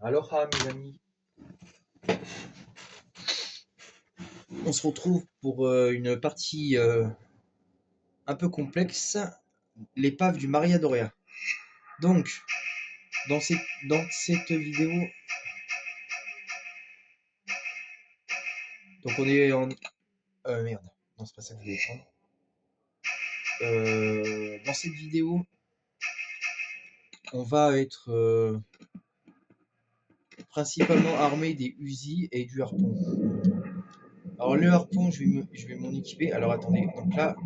Aloha mes amis, on se retrouve pour une partie un peu complexe, l'épave du Maria Doria. Donc, dans cette vidéo, donc on est en... merde, non c'est pas ça que je voulais prendre. Dans cette vidéo, on va être principalement armé des Uzi et du harpon. Alors le harpon, je vais m'en équiper. Alors attendez, donc là,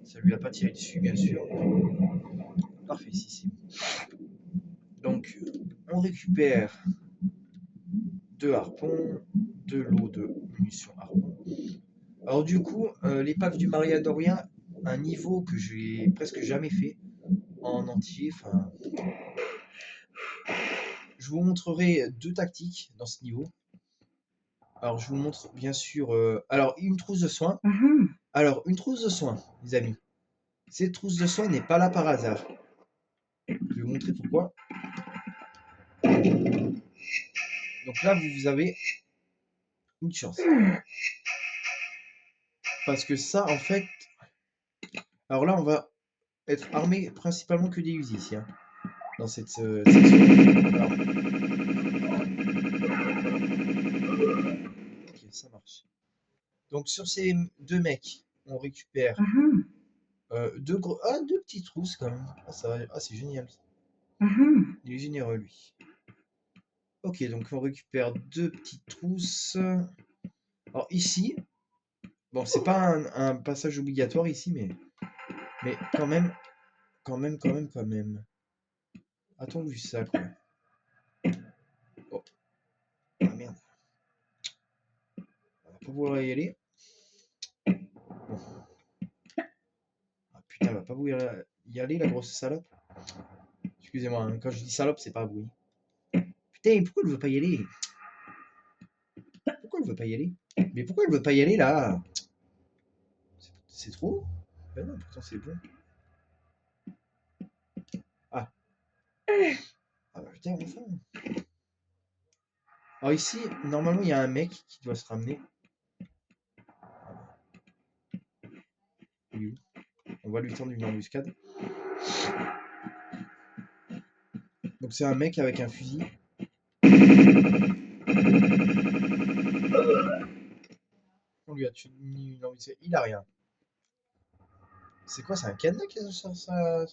ça lui a pas tiré dessus bien sûr. Parfait, si. Donc, on récupère 2 harpons, de l'eau de munitions harpon. Alors du coup, l'épave du Maria Doria, un niveau que j'ai presque jamais fait en entier. Enfin, je vous montrerai 2 tactiques dans ce niveau. Alors je vous montre bien sûr. Alors une trousse de soins. Alors une trousse de soins, les amis. Cette trousse de soins n'est pas là par hasard. Je vais vous montrer pourquoi. Donc là, vous avez une chance. Parce que ça, en fait... Alors là, on va être armé principalement que des Uzi ici. Hein, dans cette section. Alors, ok, ça marche. Donc sur ces 2 mecs, on récupère 2 petites trousses quand même. Ah, ça va. Ah, c'est génial. Il est généreux lui. Ok, donc on récupère 2 petites trousses. Alors ici, bon, c'est pas un passage obligatoire ici, mais quand même. A-t-on vu ça, quoi? Oh, ah merde. On va pas vouloir y aller. Bon. Ah putain, elle va pas vouloir y aller, la grosse salope. Excusez-moi, hein, quand je dis salope, c'est pas bruit. Putain, pourquoi elle veut pas y aller? Pourquoi elle veut pas y aller? Mais pourquoi elle veut pas y aller là? C'est trop? Ben non, pourtant c'est bon. Ah. Ah bah putain, enfin. Alors ici, normalement, il y a un mec qui doit se ramener. Oui. On va lui tendre une embuscade. Donc c'est un mec avec un fusil. On lui a tué une embuscade. Il a rien. C'est quoi, c'est un cadenas qui a sur sa...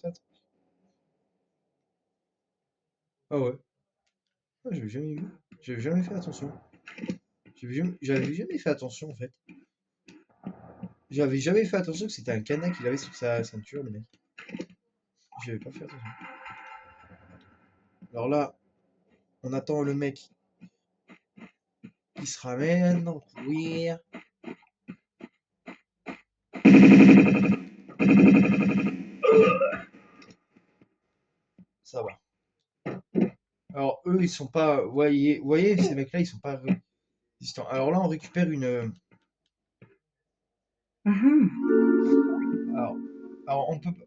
Ah ouais. Ah, j'avais jamais vu. J'avais jamais fait attention. J'avais jamais fait attention en fait. J'avais jamais fait attention que c'était un cadenas qu'il avait sur sa ceinture, le mec. J'avais pas fait attention. Alors là, on attend le mec qui se ramène, courir. Ça va. Alors eux, ils sont pas... voyez, ces mecs-là, ils sont pas résistants. Alors là, on récupère une...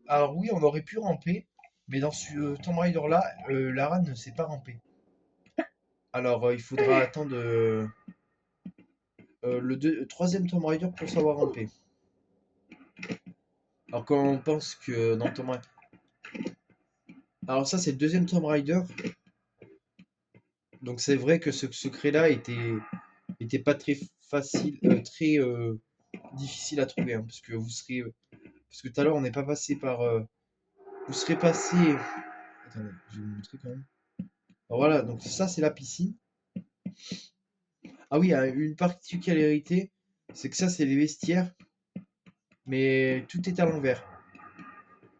Alors oui, on aurait pu ramper, mais dans ce Tomb Raider-là, Lara ne sait pas ramper. Alors il faudra attendre le troisième Tomb Raider pour savoir ramper. Alors quand on pense que dans Tomb Raider... Alors ça, c'est le deuxième Tomb Raider. Donc c'est vrai que ce secret-là était pas très facile, très difficile à trouver, hein, parce que vous serez... parce que tout à l'heure, on n'est pas passé par... vous serez passé... Attendez, je vais vous montrer quand même. Alors voilà, donc ça, c'est la piscine. Ah oui, une particularité, c'est que ça, c'est les vestiaires, mais tout est à l'envers.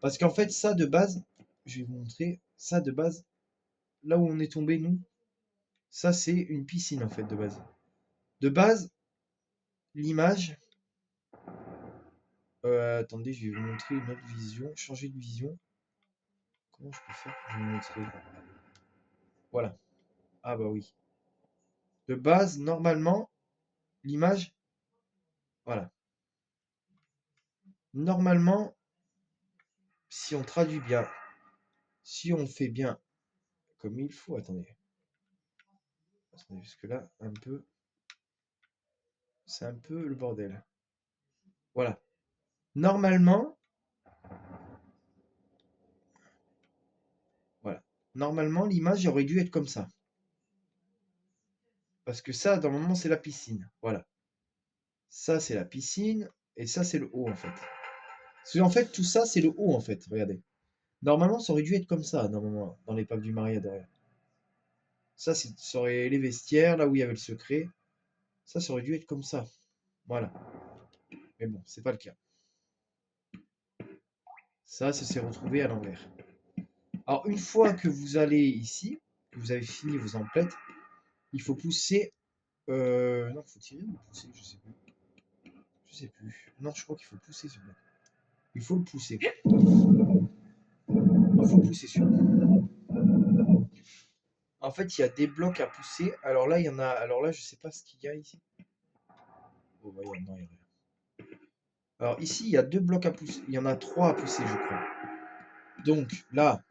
Parce qu'en fait, ça, de base, je vais vous montrer, ça, de base, là où on est tombé, nous, ça, c'est une piscine, en fait, de base. De base, l'image... attendez, je vais vous montrer une autre vision, changer de vision. Comment je peux faire pour vous montrer? Voilà. Ah bah oui. De base, normalement, l'image... Voilà. Normalement, si on traduit bien, si on fait bien comme il faut, attendez. Jusque là, un peu. C'est un peu le bordel. Voilà. Normalement, voilà. Normalement, l'image aurait dû être comme ça. Parce que ça, normalement, c'est la piscine. Voilà. Ça, c'est la piscine. Et ça, c'est le haut, en fait. Parce qu'en fait, tout ça, c'est le haut, en fait. Regardez. Normalement, ça aurait dû être comme ça, normalement, dans l'épave du Maria derrière. Ça, ça aurait les vestiaires, là où il y avait le secret. Ça aurait dû être comme ça. Voilà. Mais bon, c'est pas le cas. Ça s'est retrouvé à l'envers. Alors, une fois que vous allez ici, que vous avez fini vos emplettes, il faut pousser. Non, il faut tirer ou pousser, je sais plus. Je sais plus. Non, je crois qu'il faut pousser celui-là. Il faut le pousser. Il faut pousser celui-là. En fait, il y a des blocs à pousser. Alors là, il y en a. Alors là, je sais pas ce qu'il y a ici. Oh, bah, non, il y a rien. Alors ici, il y a 2 blocs à pousser. Il y en a 3 à pousser, je crois. Donc là,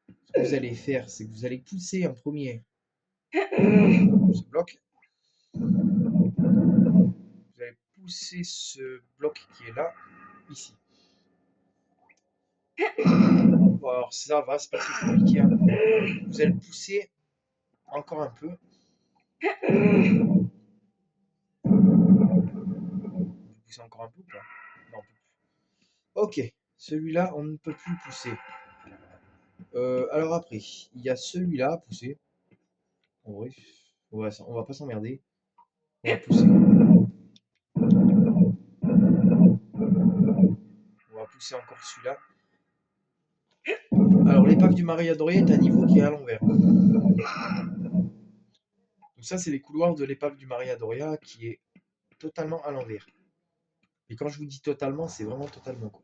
ce que vous allez faire, c'est que vous allez pousser en premier ce bloc. Vous allez pousser ce bloc qui est là, ici. Bon, alors ça va, c'est pas très compliqué, hein. Vous allez le pousser encore un peu. Vous poussez encore un peu ou pas? Non, on peut plus. Ok, celui-là, on ne peut plus le pousser. Alors après, il y a celui-là à pousser. En vrai, on va pas s'emmerder. On va pousser. On va pousser encore celui-là. Alors l'épave du Maria Doria est un niveau qui est à l'envers. Donc ça, c'est les couloirs de l'épave du Maria Doria qui est totalement à l'envers. Et quand je vous dis totalement, c'est vraiment totalement quoi.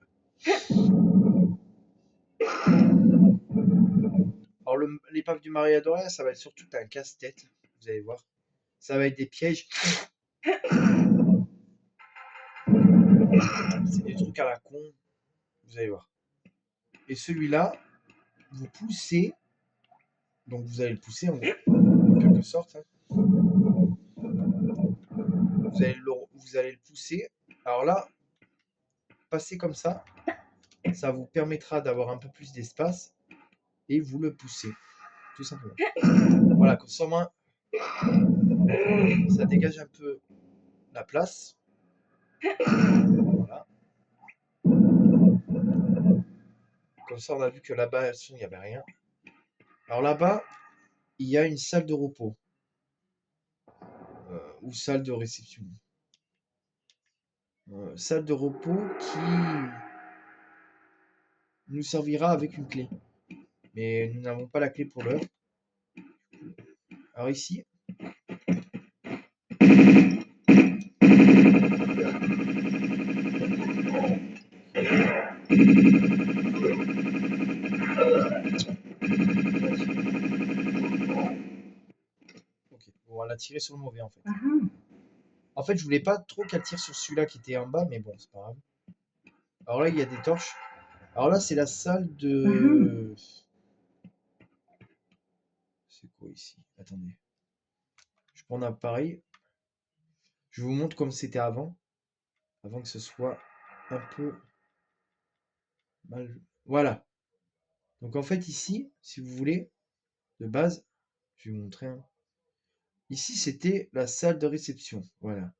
Alors l'épave du Maria Doria, ça va être surtout un casse-tête, vous allez voir. Ça va être des pièges. C'est des trucs à la con, vous allez voir. Et celui-là, vous poussez, donc vous allez le pousser en quelque sorte. Hein. Vous allez le pousser. Alors là, passer comme ça vous permettra d'avoir un peu plus d'espace et vous le poussez, tout simplement. Voilà, comme ça, moins, ça dégage un peu la place. Voilà. Comme ça, on a vu que là-bas, il n'y avait rien. Alors là-bas, il y a une salle de repos ou salle de réception. Salle de repos qui nous servira avec une clé. Mais nous n'avons pas la clé pour l'heure. Alors ici, ok, bon, elle a tiré sur le mauvais en fait. En fait, je voulais pas trop qu'elle tire sur celui-là qui était en bas, mais bon, c'est pas grave. Alors là, il y a des torches. Alors là, c'est la salle de... C'est quoi ici? Attendez. Je prends un appareil. Je vous montre comme c'était avant. Avant que ce soit un peu mal... Voilà. Donc en fait, ici, si vous voulez, de base, je vais vous montrer. Hein. Ici, c'était la salle de réception. Voilà.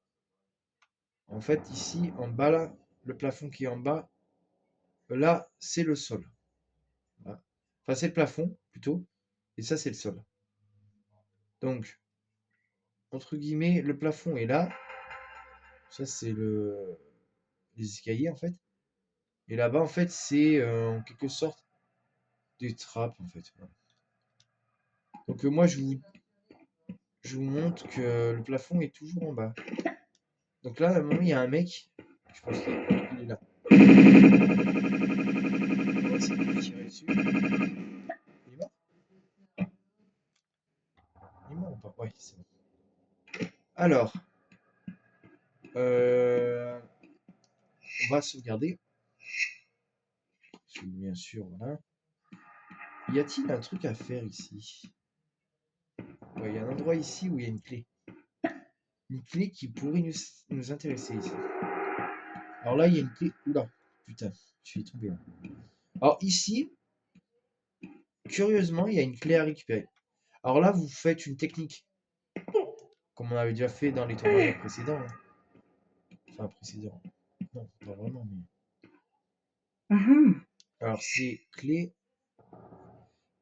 En fait, ici, en bas, là, le plafond qui est en bas, là, c'est le sol. Voilà. Enfin, c'est le plafond, plutôt. Et ça, c'est le sol. Donc, entre guillemets, le plafond est là. Ça, c'est les escaliers, en fait. Et là-bas, en fait, c'est en quelque sorte des trappes, en fait. Voilà. Donc, moi, je vous montre que le plafond est toujours en bas. Donc là, à un moment, il y a un mec. Je pense qu'il est là. On va essayer de lui tirer dessus. Il est mort? Il est mort ou pas? Ouais, c'est bon. Alors, on va sauvegarder. Bien sûr, voilà. Y a-t-il un truc à faire ici? Ouais, il y a un endroit ici où il y a une clé. Une clé qui pourrait nous intéresser ici. Alors là, il y a une clé. Oula, putain, je suis tombé là. Alors ici, curieusement, il y a une clé à récupérer. Alors là, vous faites une technique, comme on avait déjà fait dans les tournois précédents, hein. Enfin, précédents. Non, pas vraiment, mais. Mhm. Alors c'est clé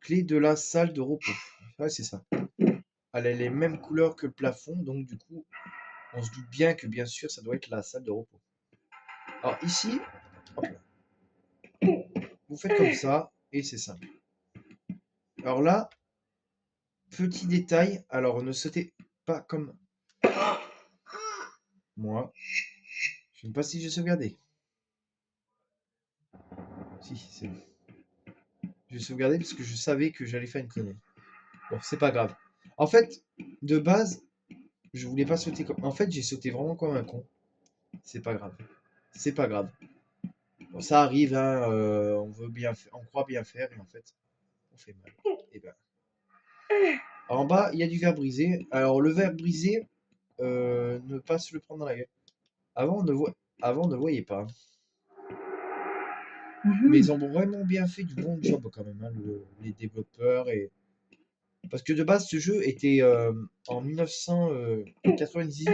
de la salle de repos. Ouais, c'est ça. Elle a les mêmes couleurs que le plafond, donc du coup, on se doute bien que bien sûr, ça doit être la salle de repos. Alors ici, hop là, vous faites comme ça, et c'est simple. Alors là, petit détail, alors ne sautez pas comme moi. Je ne sais pas si j'ai sauvegardé. Si, c'est bon. J'ai sauvegardé parce que je savais que j'allais faire une connerie. Bon, c'est pas grave. En fait, de base, je voulais pas sauter comme. En fait, j'ai sauté vraiment comme un con. C'est pas grave. C'est pas grave. Bon, ça arrive, hein, on veut bien on croit bien faire et en fait, on fait mal. Et ben. Alors, en bas, il y a du verre brisé. Alors, le verre brisé, ne pas se le prendre dans la gueule. Avant, Avant, on ne voyait pas. Mais ils Mhm. ont vraiment bien fait du bon job quand même, hein, les développeurs. Parce que de base, ce jeu était en 1998.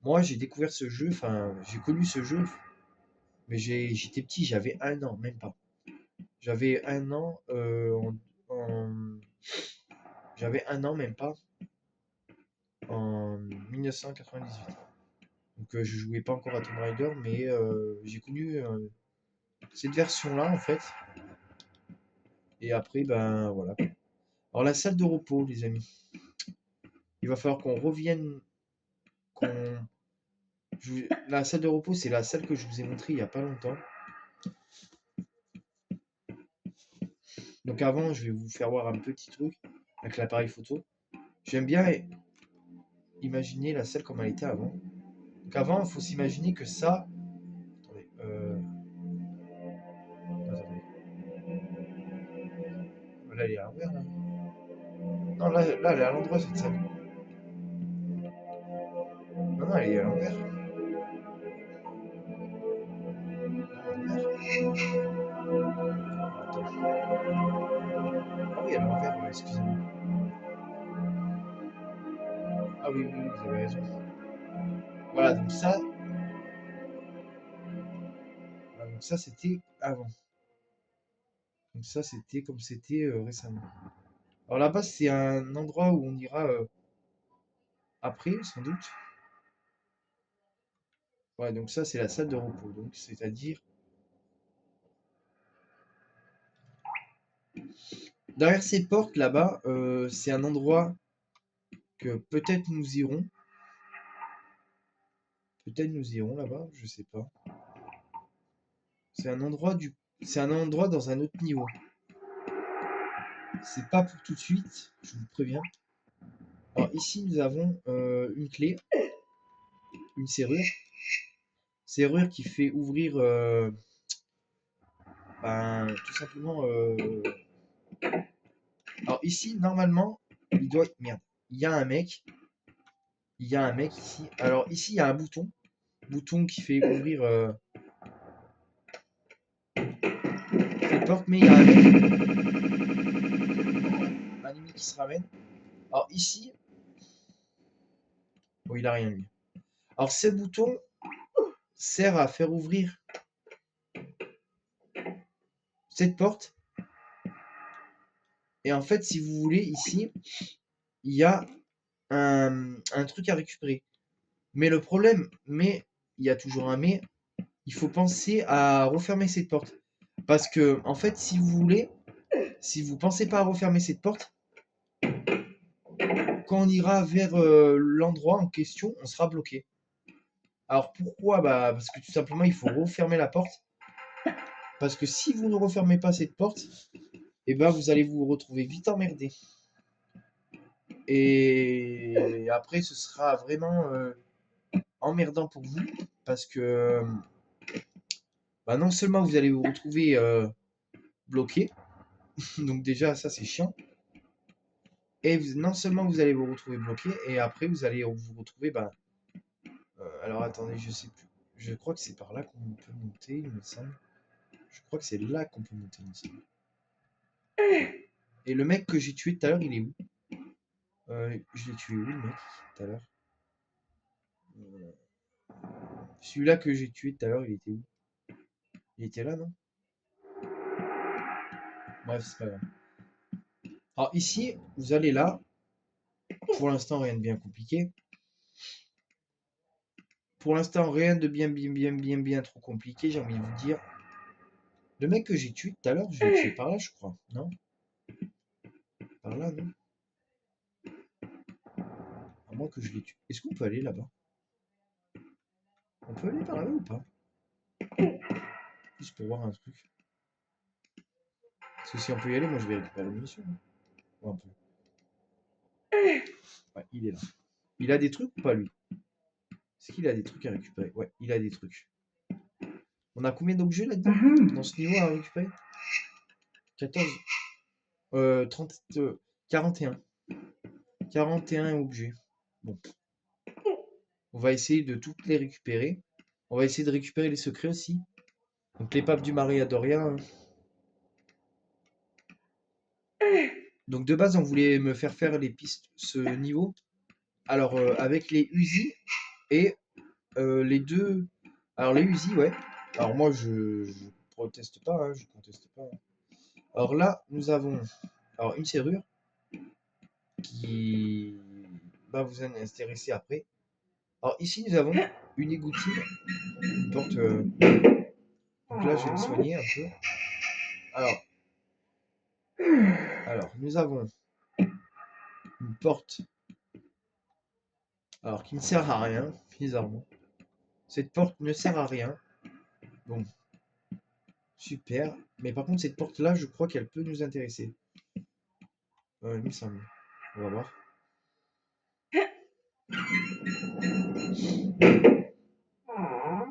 Moi, j'ai découvert ce jeu, enfin, j'ai connu ce jeu, mais j'étais petit, j'avais 1 an, même pas. J'avais 1 an, j'avais 1 an, même pas, en 1998. Donc, je jouais pas encore à Tomb Raider, mais j'ai connu cette version-là, en fait. Et après, ben voilà. Alors, la salle de repos, les amis. Il va falloir qu'on revienne, qu'on... La salle de repos, c'est la salle que je vous ai montrée il y a pas longtemps. Donc avant, je vais vous faire voir un petit truc avec l'appareil photo. J'aime bien imaginer la salle comme elle était avant. Donc avant, il faut s'imaginer que ça... Attendez, attendez. Là, elle est à l'envers, là. Non, là, elle est à l'endroit, cette salle. Non, non, elle est à l'envers. À l'envers. Attends. Ah oui, à l'envers, excusez-moi. Ah oui, oui, oui, vous avez raison. Voilà, donc ça c'était avant. Donc ça, c'était comme c'était récemment. Alors là-bas, c'est un endroit où on ira après, sans doute. Ouais, donc ça, c'est la salle de repos. Donc, c'est-à-dire, derrière ces portes là-bas, c'est un endroit que peut-être nous irons. Peut-être nous irons là-bas, je sais pas. C'est un endroit c'est un endroit dans un autre niveau. C'est pas pour tout de suite, je vous préviens. Alors ici, nous avons une clé, une serrure. Serrure qui fait ouvrir, ben, tout simplement. Alors ici, normalement, il doit. Merde. Il y a un mec. Il y a un mec ici. Alors ici, il y a un bouton. Bouton qui fait ouvrir cette porte, mais il y a un mec. Un ennemi qui se ramène. Alors ici. Oh, il a rien lui. Alors ce bouton sert à faire ouvrir cette porte. Et en fait, si vous voulez, ici, il y a un truc à récupérer. Mais le problème, il y a toujours un mais, il faut penser à refermer cette porte. Parce que, en fait, si vous voulez, si vous pensez pas à refermer cette porte, quand on ira vers l'endroit en question, on sera bloqué. Alors pourquoi? Bah, parce que tout simplement, il faut refermer la porte. Parce que si vous ne refermez pas cette porte, eh ben, vous allez vous retrouver vite emmerdé. Et après, ce sera vraiment emmerdant pour vous. Parce que bah, non seulement vous allez vous retrouver bloqué, donc déjà ça c'est chiant. Et non seulement vous allez vous retrouver bloqué, et après vous allez vous retrouver. Ben, alors attendez, je sais plus. Je crois que c'est par là qu'on peut monter, il me semble. Je crois que c'est là qu'on peut monter, il me semble. Et le mec que j'ai tué tout à l'heure, il est où? Je l'ai tué où, le mec, tout à l'heure? Euh, Celui-là que j'ai tué tout à l'heure, il était où? Il était là, non? Bref, c'est pas grave. Alors ici, vous allez là. Pour l'instant, rien de bien compliqué. Pour l'instant, rien de bien trop compliqué, j'ai envie de vous dire. Le mec que j'ai tué tout à l'heure, je l'ai tué par là, je crois. Non? Par là, non? À moins que je l'ai tué. Est-ce qu'on peut aller là-bas? On peut aller par là ou pas? Juste pour voir un truc. Parce que si on peut y aller, moi je vais récupérer la munition. Ouais, un peu. Ouais, il est là. Il a des trucs ou pas, lui? Est-ce qu'il a des trucs à récupérer? Ouais, il a des trucs. On a combien d'objets là-dedans? Dans ce niveau à récupérer? 14. 30. 41. 41 objets. Bon. On va essayer de toutes les récupérer. On va essayer de récupérer les secrets aussi. Donc l'épave du Maria Doria. Hein. Donc de base, on voulait me faire les pistes, ce niveau. Alors avec les Uzi et les deux. Alors les Uzi, ouais. Alors moi, je proteste pas, hein, je conteste pas. Hein. Alors là, nous avons alors une serrure qui va vous intéresser après. Alors ici, nous avons une égoutine, une porte. Donc là, je vais me soigner un peu. Alors, nous avons une porte. Alors, qui ne sert à rien, bizarrement. Cette porte ne sert à rien. Bon, super. Mais par contre, cette porte-là, je crois qu'elle peut nous intéresser. Il me semble. On va voir.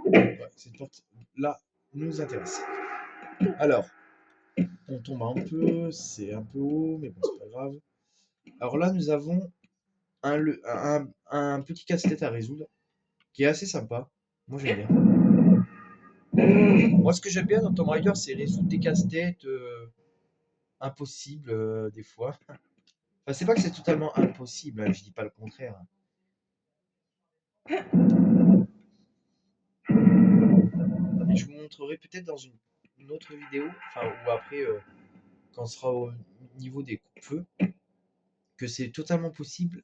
Ouais, cette porte-là nous intéresse. Alors, on tombe un peu, c'est un peu haut, mais bon, c'est pas grave. Alors là, nous avons un petit casse-tête à résoudre, qui est assez sympa. Moi, j'aime bien. Moi, ce que j'aime bien dans Tomb Raider, c'est résoudre des casse-têtes impossibles, des fois. Enfin, c'est pas que c'est totalement impossible, hein, je dis pas le contraire. Et je vous montrerai peut-être dans une autre vidéo, enfin, ou après, quand on sera au niveau des coupe-feux, que c'est totalement possible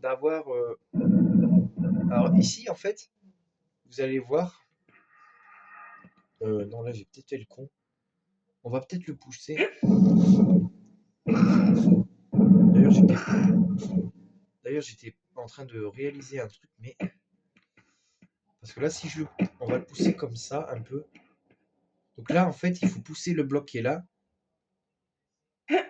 d'avoir. Alors ici, en fait, vous allez voir. Non, là, j'ai peut-être fait le con. On va peut-être le pousser. D'ailleurs, j'étais en train de réaliser un truc, mais parce que là, si on va le pousser comme ça, un peu. Donc là, en fait, il faut pousser le bloc qui est là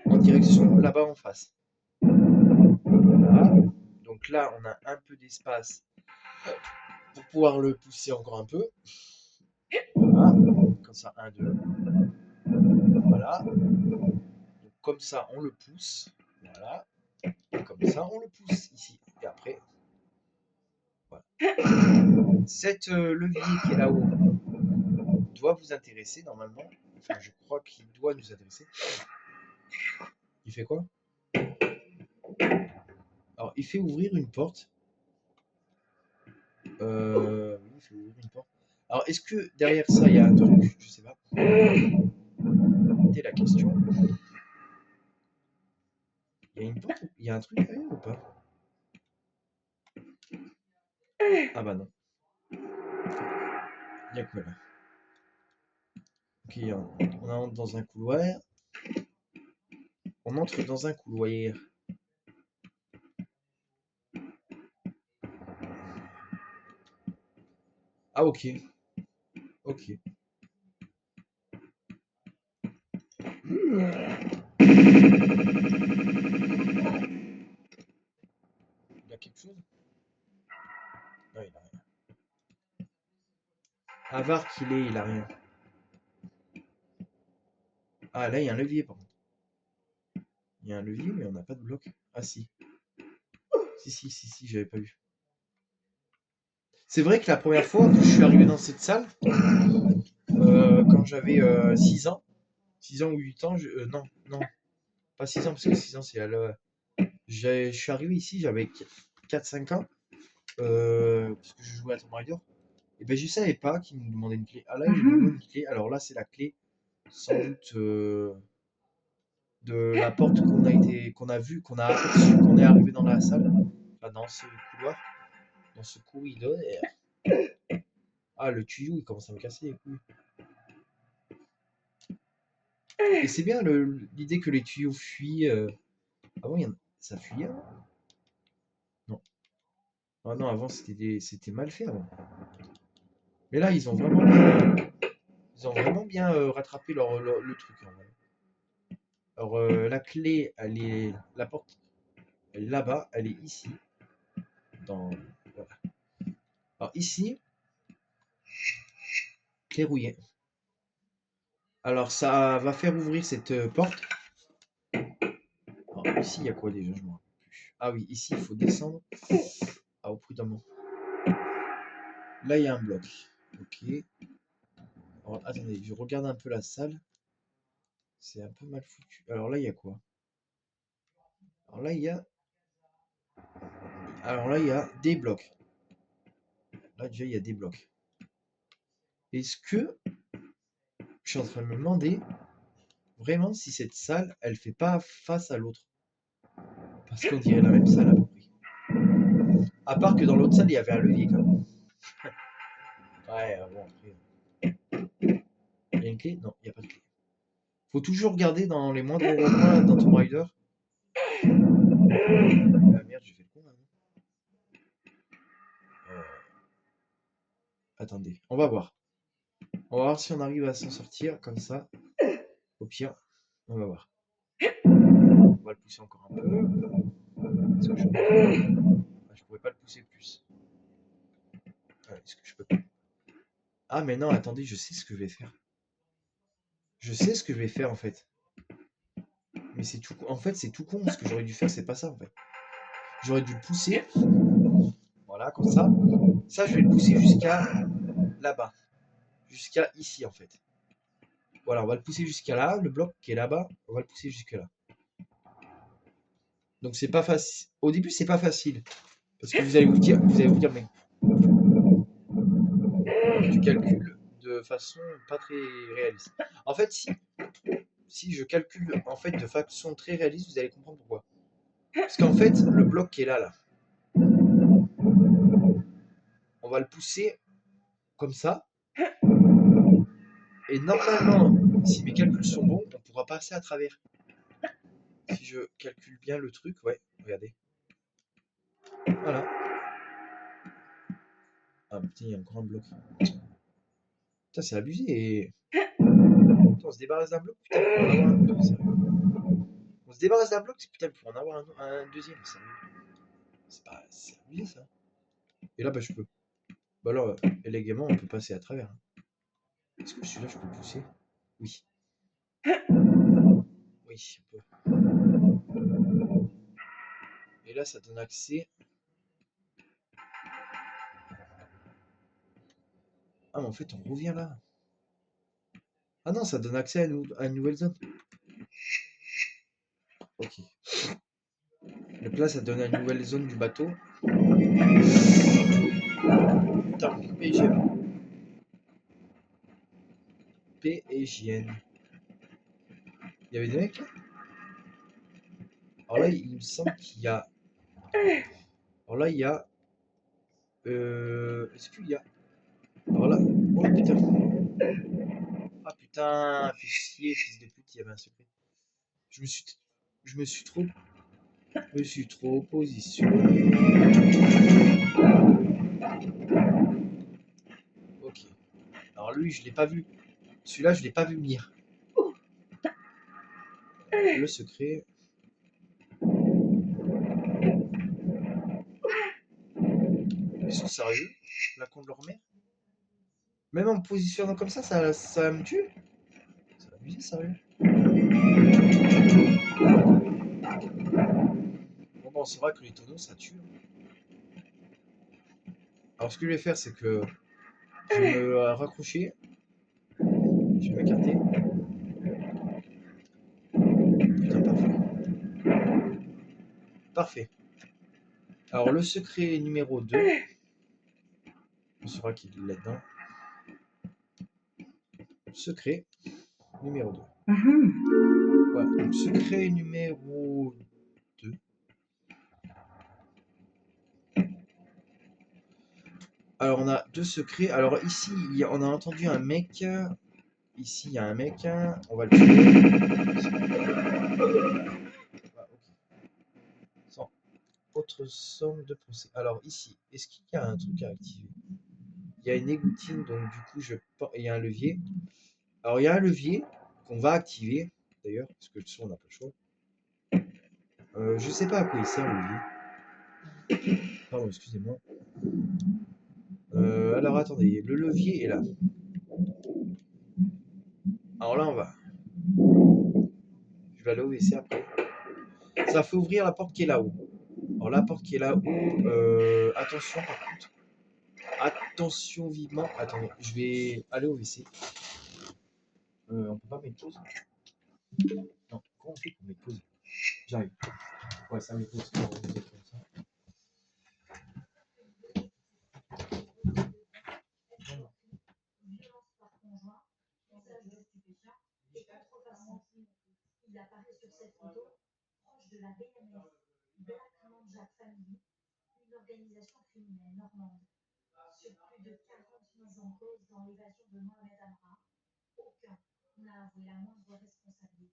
en direction là-bas en face. Voilà. Donc là, on a un peu d'espace pour pouvoir le pousser encore un peu. Voilà. Comme ça, 1, 2. Voilà. Donc, comme ça, on le pousse. Voilà. Et comme ça, on le pousse ici. Et après, voilà. Cette levier qui est là-haut doit vous intéresser normalement. Enfin, je crois qu'il doit nous intéresser. Il fait quoi? Alors, il fait ouvrir une porte. Oui, il fait ouvrir une porte. Alors, est-ce que derrière ça, il y a un truc? Je sais pas. C'était la question. Il y a une porte? Il y a un truc derrière ou pas? Ah bah non. Il y a quoi là? Ok, on entre dans un couloir. On entre dans un couloir. Ah ok. Ok. Il y a quelque chose? Non, il a rien. Avare qu'il est, il a rien. Ah là, il y a un levier par contre. Il Il y a un levier, mais on n'a pas de bloc. Ah si. Si, j'avais pas vu. C'est vrai que la première fois que je suis arrivé dans cette salle, quand j'avais 6 ans, 6 ans ou 8 ans, non, pas 6 ans, parce que 6 ans c'est je suis arrivé ici, j'avais 4-5 ans, parce que je jouais à Tomb Raider. Et ben je savais pas qu'il me demandait une clé. Ah là, il me demande une clé. Alors là, c'est la clé, sans doute, de la porte qu'on a vue, qu'on a aperçue quand on est arrivé dans la salle, enfin, dans ce couloir, dans ce corridor. Ah, le tuyau, il commence à me casser les couilles. Et c'est bien l'idée que les tuyaux fuient. Avant, ça fuyait avant? Non. Ah non, avant, c'était mal fait avant. Mais là, ils ont vraiment bien rattrapé le truc, en vrai. Alors, la clé, la porte, elle est là-bas, elle est ici. Voilà. Alors ici, clé rouillée. Alors ça va faire ouvrir cette porte. Alors, ici, il y a quoi déjà? Je me rappelle plus. Ah oui, ici, il faut descendre. Ah, au prudemment. Là, il y a un bloc. Ok. Alors, attendez, je regarde un peu la salle. C'est un peu mal foutu. Alors là, il y a quoi? Alors là, il y a... Alors là, il y a des blocs. Là, déjà, il y a des blocs. Est-ce que je suis en train de me demander vraiment si cette salle, elle fait pas face à l'autre? Parce qu'on dirait la même salle à peu près. À part que dans l'autre salle, il y avait un levier quand même. Ouais, bon, après. Il y a une clé? Non, il n'y a pas de clé. Faut toujours regarder dans les moindres recoins dans Tomb Raider. Ah merde, j'ai fait le con là. Euh, Attendez, on va voir. On va voir si on arrive à s'en sortir comme ça. Au pire, on va voir. On va le pousser encore un peu. Est-ce que je pourrais pas le pousser plus. Est-ce que je peux pas? Ah mais non, attendez, je sais ce que je vais faire. Je sais ce que je vais faire en fait. Mais c'est tout. En fait, c'est tout con. Ce que j'aurais dû faire, c'est pas ça en fait. J'aurais dû le pousser. Voilà, comme ça. Ça, je vais le pousser jusqu'à là-bas. Jusqu'à ici en fait. Voilà, on va le pousser jusqu'à là. Le bloc qui est là-bas, on va le pousser jusqu'à là. Donc c'est pas facile. Au début, c'est pas facile. Parce que vous allez vous dire, mais tu calcules de façon pas très réaliste. En fait, si je calcule en fait de façon très réaliste, vous allez comprendre pourquoi. Parce qu'en fait, le bloc qui est là, on va le pousser comme ça. Et normalement, si mes calculs sont bons, on pourra passer à travers. Si je calcule bien le truc, ouais, regardez. Voilà. Ah putain, il y a encore un bloc. Putain, c'est abusé. Putain, on se débarrasse d'un bloc, putain, pour en avoir un autre, sérieux. On se débarrasse d'un bloc, putain, pour en avoir un deuxième, sérieux. C'est abusé ça. Et là, bah, je peux. Bah alors, élégamment, on peut passer à travers. Est-ce que celui-là, je peux le pousser? Oui. Oui, on peut. Et là, ça donne accès. Ah, mais en fait, on revient là. Ah non, ça donne accès à une nouvelle zone. Ok. Donc là, ça donne à une nouvelle zone du bateau. Putain, PGM. Paix et hygiène. Il y avait des mecs là? Alors là, il me semble qu'il y a. Alors là, il y a. Est-ce qu'il y a. Alors là. Oh putain. Ah putain, fais chier, fils de pute, il y avait un secret. Je me suis. Je me suis trop. Je me suis trop positionné. Ok. Alors lui, je l'ai pas vu. Celui-là, je l'ai pas vu venir. Le secret. Ils sont sérieux? La con de leur mère? Même en me positionnant comme ça va me tuer? Ça va m'amuser, sérieux. pensera que les tonneaux ça tue. Alors ce que je vais faire, c'est que je vais me raccrocher, je vais m'écarter. Putain, parfait. Parfait. Alors le secret numéro 2, on saura qu'il est là-dedans. Secret numéro 2. Voilà, donc secret numéro 2. Alors on a deux secrets. Alors ici, on a entendu un mec. Ici, il y a un mec. On va le tuer. Ah, ok. Sans autre somme de procès. Alors ici, est-ce qu'il y a un truc à activer? Il y a une égoutine, donc du coup, il y a un levier. Alors il y a un levier qu'on va activer, d'ailleurs, parce que le son, on n'a pas le choix. Je sais pas à quoi il sert le levier. Pardon, excusez-moi. Alors attendez, le levier est là. Alors là, on va. Je vais aller au WC après. Ça fait ouvrir la porte qui est là-haut. Alors la porte qui est là-haut, attention par contre. Attention vivement. Attendez, je vais aller au WC. On peut pas mettre pause. Non, comment on fait pour mettre pause? J'arrive. Ouais, ça met pause. Comme ça. Il apparaît sur cette photo proche de la BNF, Black Manja Family, une organisation criminelle normande. Sur plus de 40 mises en cause dans l'évasion de Mohamed Amra, aucun n'a avoué la moindre responsabilité.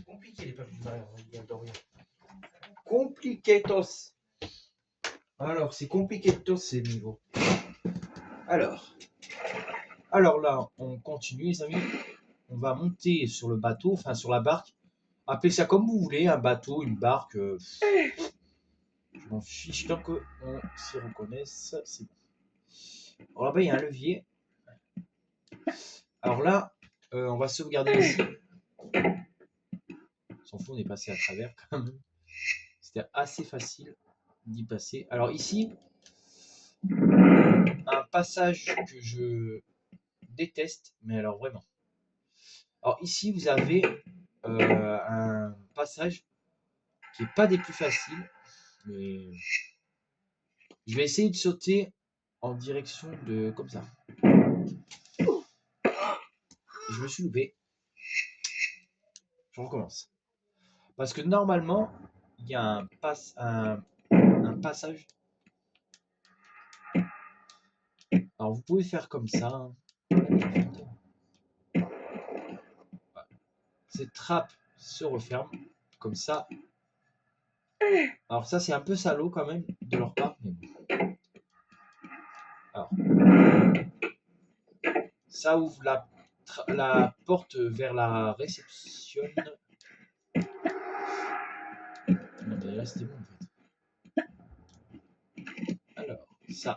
Compliqué les peuples du Marais, compliquétos. Alors, c'est compliquétos ces niveaux. Alors là, on continue les amis. On va monter sur le bateau, enfin sur la barque. Appelez ça comme vous voulez, un bateau, une barque. Je m'en fiche tant qu'on s'y reconnaisse, c'est bon. Alors là-bas, il y a un levier. Alors là, on va sauvegarder ici. On s'en fout, on est passé à travers quand même. C'était assez facile d'y passer. Alors ici, un passage que je déteste, mais alors vraiment. Alors ici, vous avez un passage qui n'est pas des plus faciles, mais je vais essayer de sauter en direction de comme ça. Je me suis loupé. Je recommence. Parce que normalement, il y a un passage. Alors vous pouvez faire comme ça. Cette trappe se referme comme ça. Alors ça c'est un peu salaud quand même de leur part. Mais bon. Alors, ça ouvre la porte vers la réception. Non mais là c'était bon en fait. Alors ça.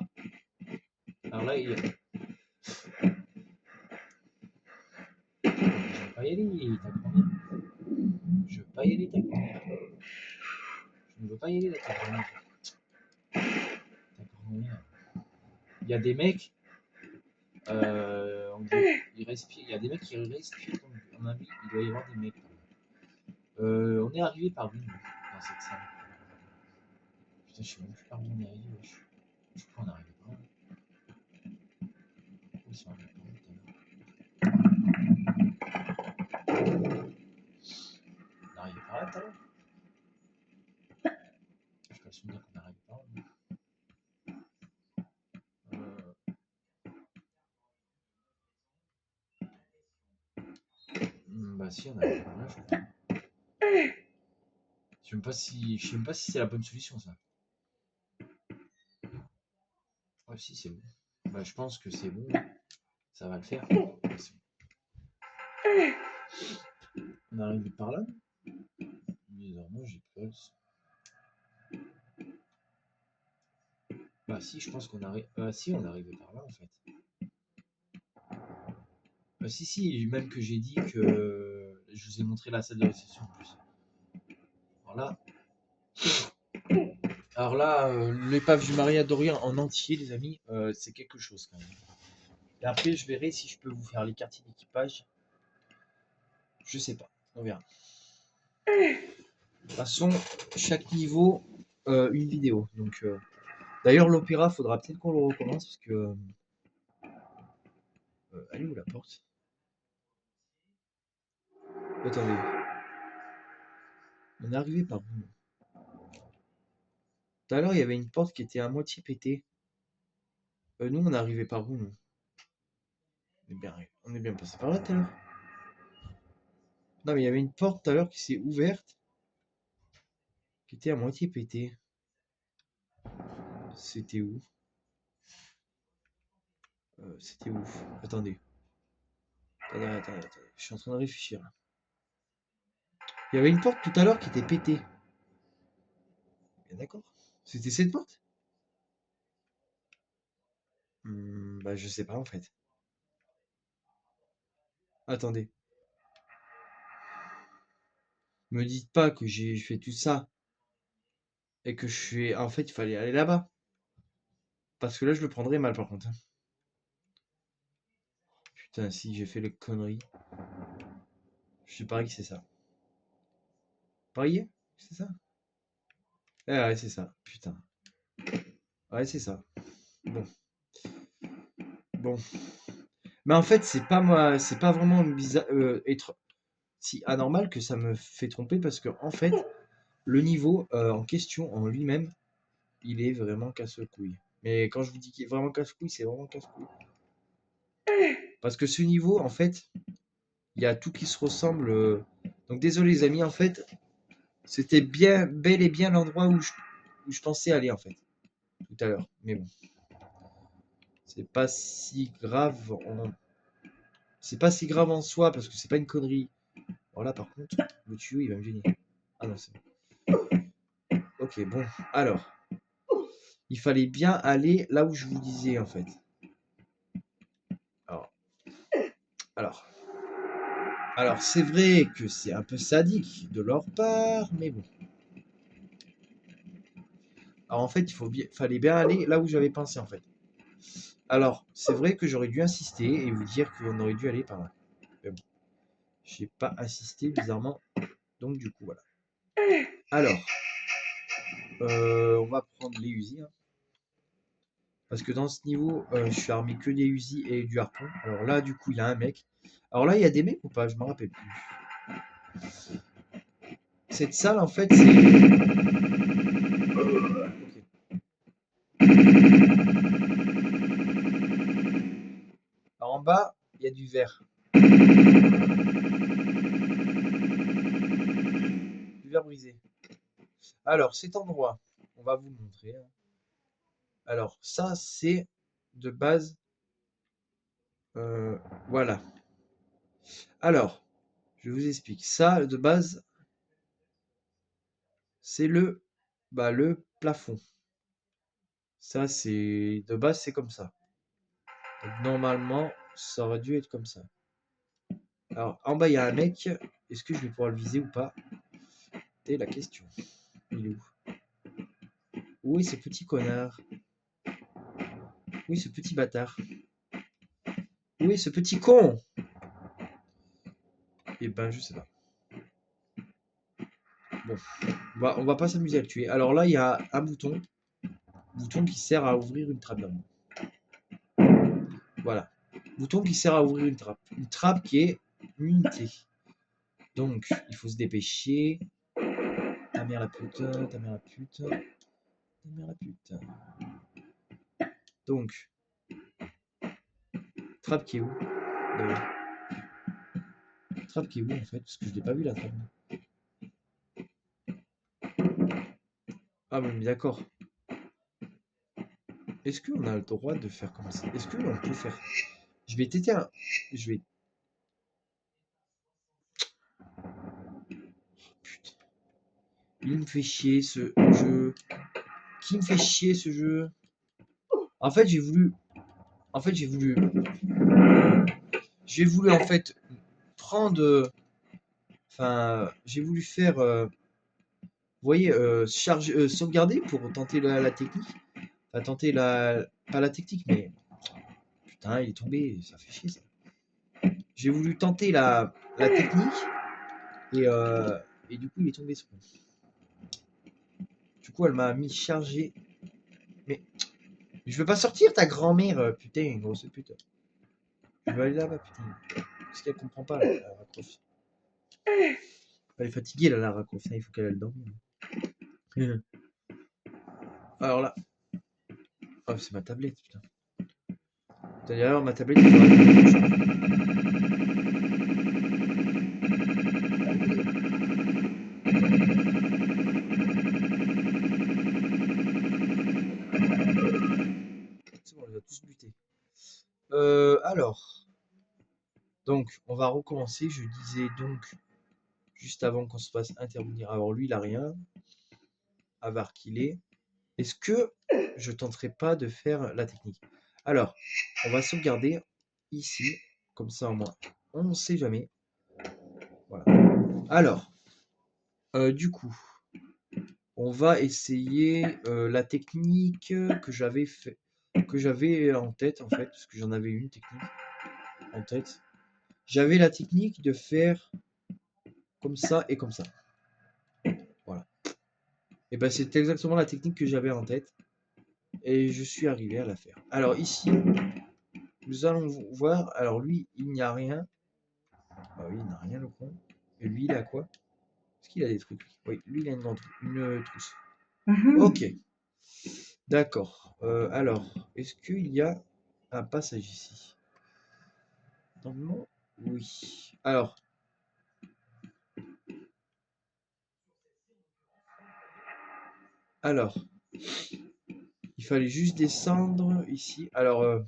Alors là il y a... Je veux pas y aller, ta grand-mère. Je veux pas y aller, ta grand-mère. Je ne veux pas y aller, ta grand-mère. Ta grand-mère. Il y a des mecs, ils respirent. Il y a des mecs qui respirent. À mon avis, il doit y avoir des mecs. On est arrivé par où dans cette salle? Putain, je sais même plus par où on est arrivé. Je crois qu'on est arrivé par là. Ils sont arrivés par là tout à l'heure. On est arrivé par là tout à l'heure. Je peux souvenir qu'on est arrivé par là. Bah si, on est arrivé par là, je crois. Je sais même pas si c'est la bonne solution ça. Ouais, si c'est bon. Bah je pense que c'est bon. Ça va le faire. On arrive par là. Bizarrement, j'ai pas le son. Bah si, je pense qu'on arrive. Si, on est arrivé par là en fait. Si, même que j'ai dit que je vous ai montré la salle de réception en plus. Alors là, l'épave du Maria Doria en entier, les amis, c'est quelque chose quand même. Et après, je verrai si je peux vous faire les quartiers d'équipage. Je sais pas, on verra. De toute façon, chaque niveau, une vidéo. Donc, d'ailleurs, l'opéra, faudra peut-être qu'on le recommence parce que. Elle est où la porte? Attendez. On est arrivé par où? Tout à l'heure, il y avait une porte qui était à moitié pétée. Nous, on est arrivé par où, nous? On est bien passé par là tout à l'heure. Non, mais il y avait une porte tout à l'heure qui s'est ouverte, qui était à moitié pétée. C'était où? C'était où? Attendez. Attendez. Je suis en train de réfléchir. Il y avait une porte tout à l'heure qui était pétée. Bien d'accord. C'était cette porte? Bah, je sais pas en fait. Attendez. Me dites pas que j'ai fait tout ça et que je suis. En fait, il fallait aller là-bas. Parce que là, je le prendrais mal par contre, hein. Putain, si j'ai fait les conneries. Je parie que c'est ça. Parier? C'est ça? Ouais, c'est ça. Putain. Ouais, c'est ça. Bon. Bon. Mais en fait, c'est pas vraiment bizarre, être si anormal que ça me fait tromper parce que en fait, le niveau en question en lui-même, il est vraiment casse-couille. Mais quand je vous dis qu'il est vraiment casse-couille, c'est vraiment casse-couille. Parce que ce niveau, en fait, il y a tout qui se ressemble. Donc désolé les amis, en fait, c'était bien, bel et bien l'endroit où je pensais aller en fait, tout à l'heure. Mais bon, c'est pas si grave. C'est pas si grave en soi parce que c'est pas une connerie. Voilà, par contre, le tuyau il va me gêner. Ah non, c'est bon. Ok, bon. Alors, il fallait bien aller là où je vous disais en fait. Alors, alors, alors c'est vrai que c'est un peu sadique de leur part, mais bon. Alors en fait, fallait bien aller là où j'avais pensé en fait. Alors, c'est vrai que j'aurais dû insister et vous dire qu'on aurait dû aller par là. Mais bon, j'ai pas insisté bizarrement, donc du coup voilà. Alors, on va prendre les Uzi, hein. Parce que dans ce niveau, je suis armé que des Uzi et du harpon. Alors là, du coup, il y a un mec. Alors là, il y a des mecs ou pas? Je me rappelle plus. Cette salle, en fait, c'est. Ok. Alors en bas, il y a du verre. Du verre brisé. Alors, cet endroit, on va vous le montrer, hein. Alors, ça, c'est de base. Voilà. Alors, je vous explique. Ça, de base, c'est le plafond. Ça, c'est de base, c'est comme ça. Donc, normalement, ça aurait dû être comme ça. Alors, en bas, il y a un mec. Est-ce que je vais pouvoir le viser ou pas? C'est la question. Il est où? Où est ce petit connard? Où est ce petit bâtard? Où est ce petit con? Eh ben, je sais pas. Bon, on va pas s'amuser à le tuer. Alors là, il y a un bouton. Bouton qui sert à ouvrir une trappe. Voilà. Bouton qui sert à ouvrir une trappe. Une trappe qui est unité. Donc, il faut se dépêcher. Ta mère la pute, ta mère la pute, ta mère la pute. Donc, trappe qui est où d'ailleurs? Trappe qui est où en fait? Parce que je l'ai pas vu la trappe. Ah, mais d'accord. Est-ce qu'on a le droit de faire comme ça? Est-ce qu'on peut faire? Je vais têter un... Je vais... Putain. Il me fait chier ce jeu. Qui me fait chier ce jeu? En fait, j'ai voulu... En fait, j'ai voulu en fait prendre... Enfin, j'ai voulu faire... vous voyez, sauvegarder pour tenter la technique. Enfin, tenter la... Pas la technique, mais... Putain, il est tombé, ça fait chier ça. J'ai voulu tenter la technique et du coup il est tombé ce con. Du coup elle m'a mis chargé. Mais je veux pas sortir ta grand-mère, putain, grosse pute. Je veux aller là-bas, putain. Parce qu'elle comprend pas, la Lara Croft. Elle est fatiguée, la Lara Croft, il faut qu'elle aille dormir. Alors là. Oh, c'est ma tablette, putain. D'ailleurs, ma tablette, il faudra que je change. C'est bon, on les a tous butés. Alors. Donc, on va recommencer. Je disais donc, juste avant qu'on se fasse intervenir. Alors, lui, il a rien. Avare qu'il est. Est-ce que je tenterai pas de faire la technique? Alors, on va sauvegarder ici. Comme ça, au moins, on ne sait jamais. Voilà. Alors, du coup, on va essayer la technique que j'avais fait, que j'avais en tête, en fait, parce que j'en avais une technique en tête. J'avais la technique de faire comme ça et comme ça. Voilà. Et ben c'est exactement la technique que j'avais en tête. Et je suis arrivé à la faire. Alors ici, nous allons voir. Alors lui, il n'y a rien. Bah oui, il n'a rien le con. Et lui, il a quoi? Est-ce qu'il a des trucs? Oui, lui, il a une trousse. Ok, d'accord. Alors, est-ce qu'il y a un passage ici? Normalement, oui. Alors, il fallait juste descendre ici. Alors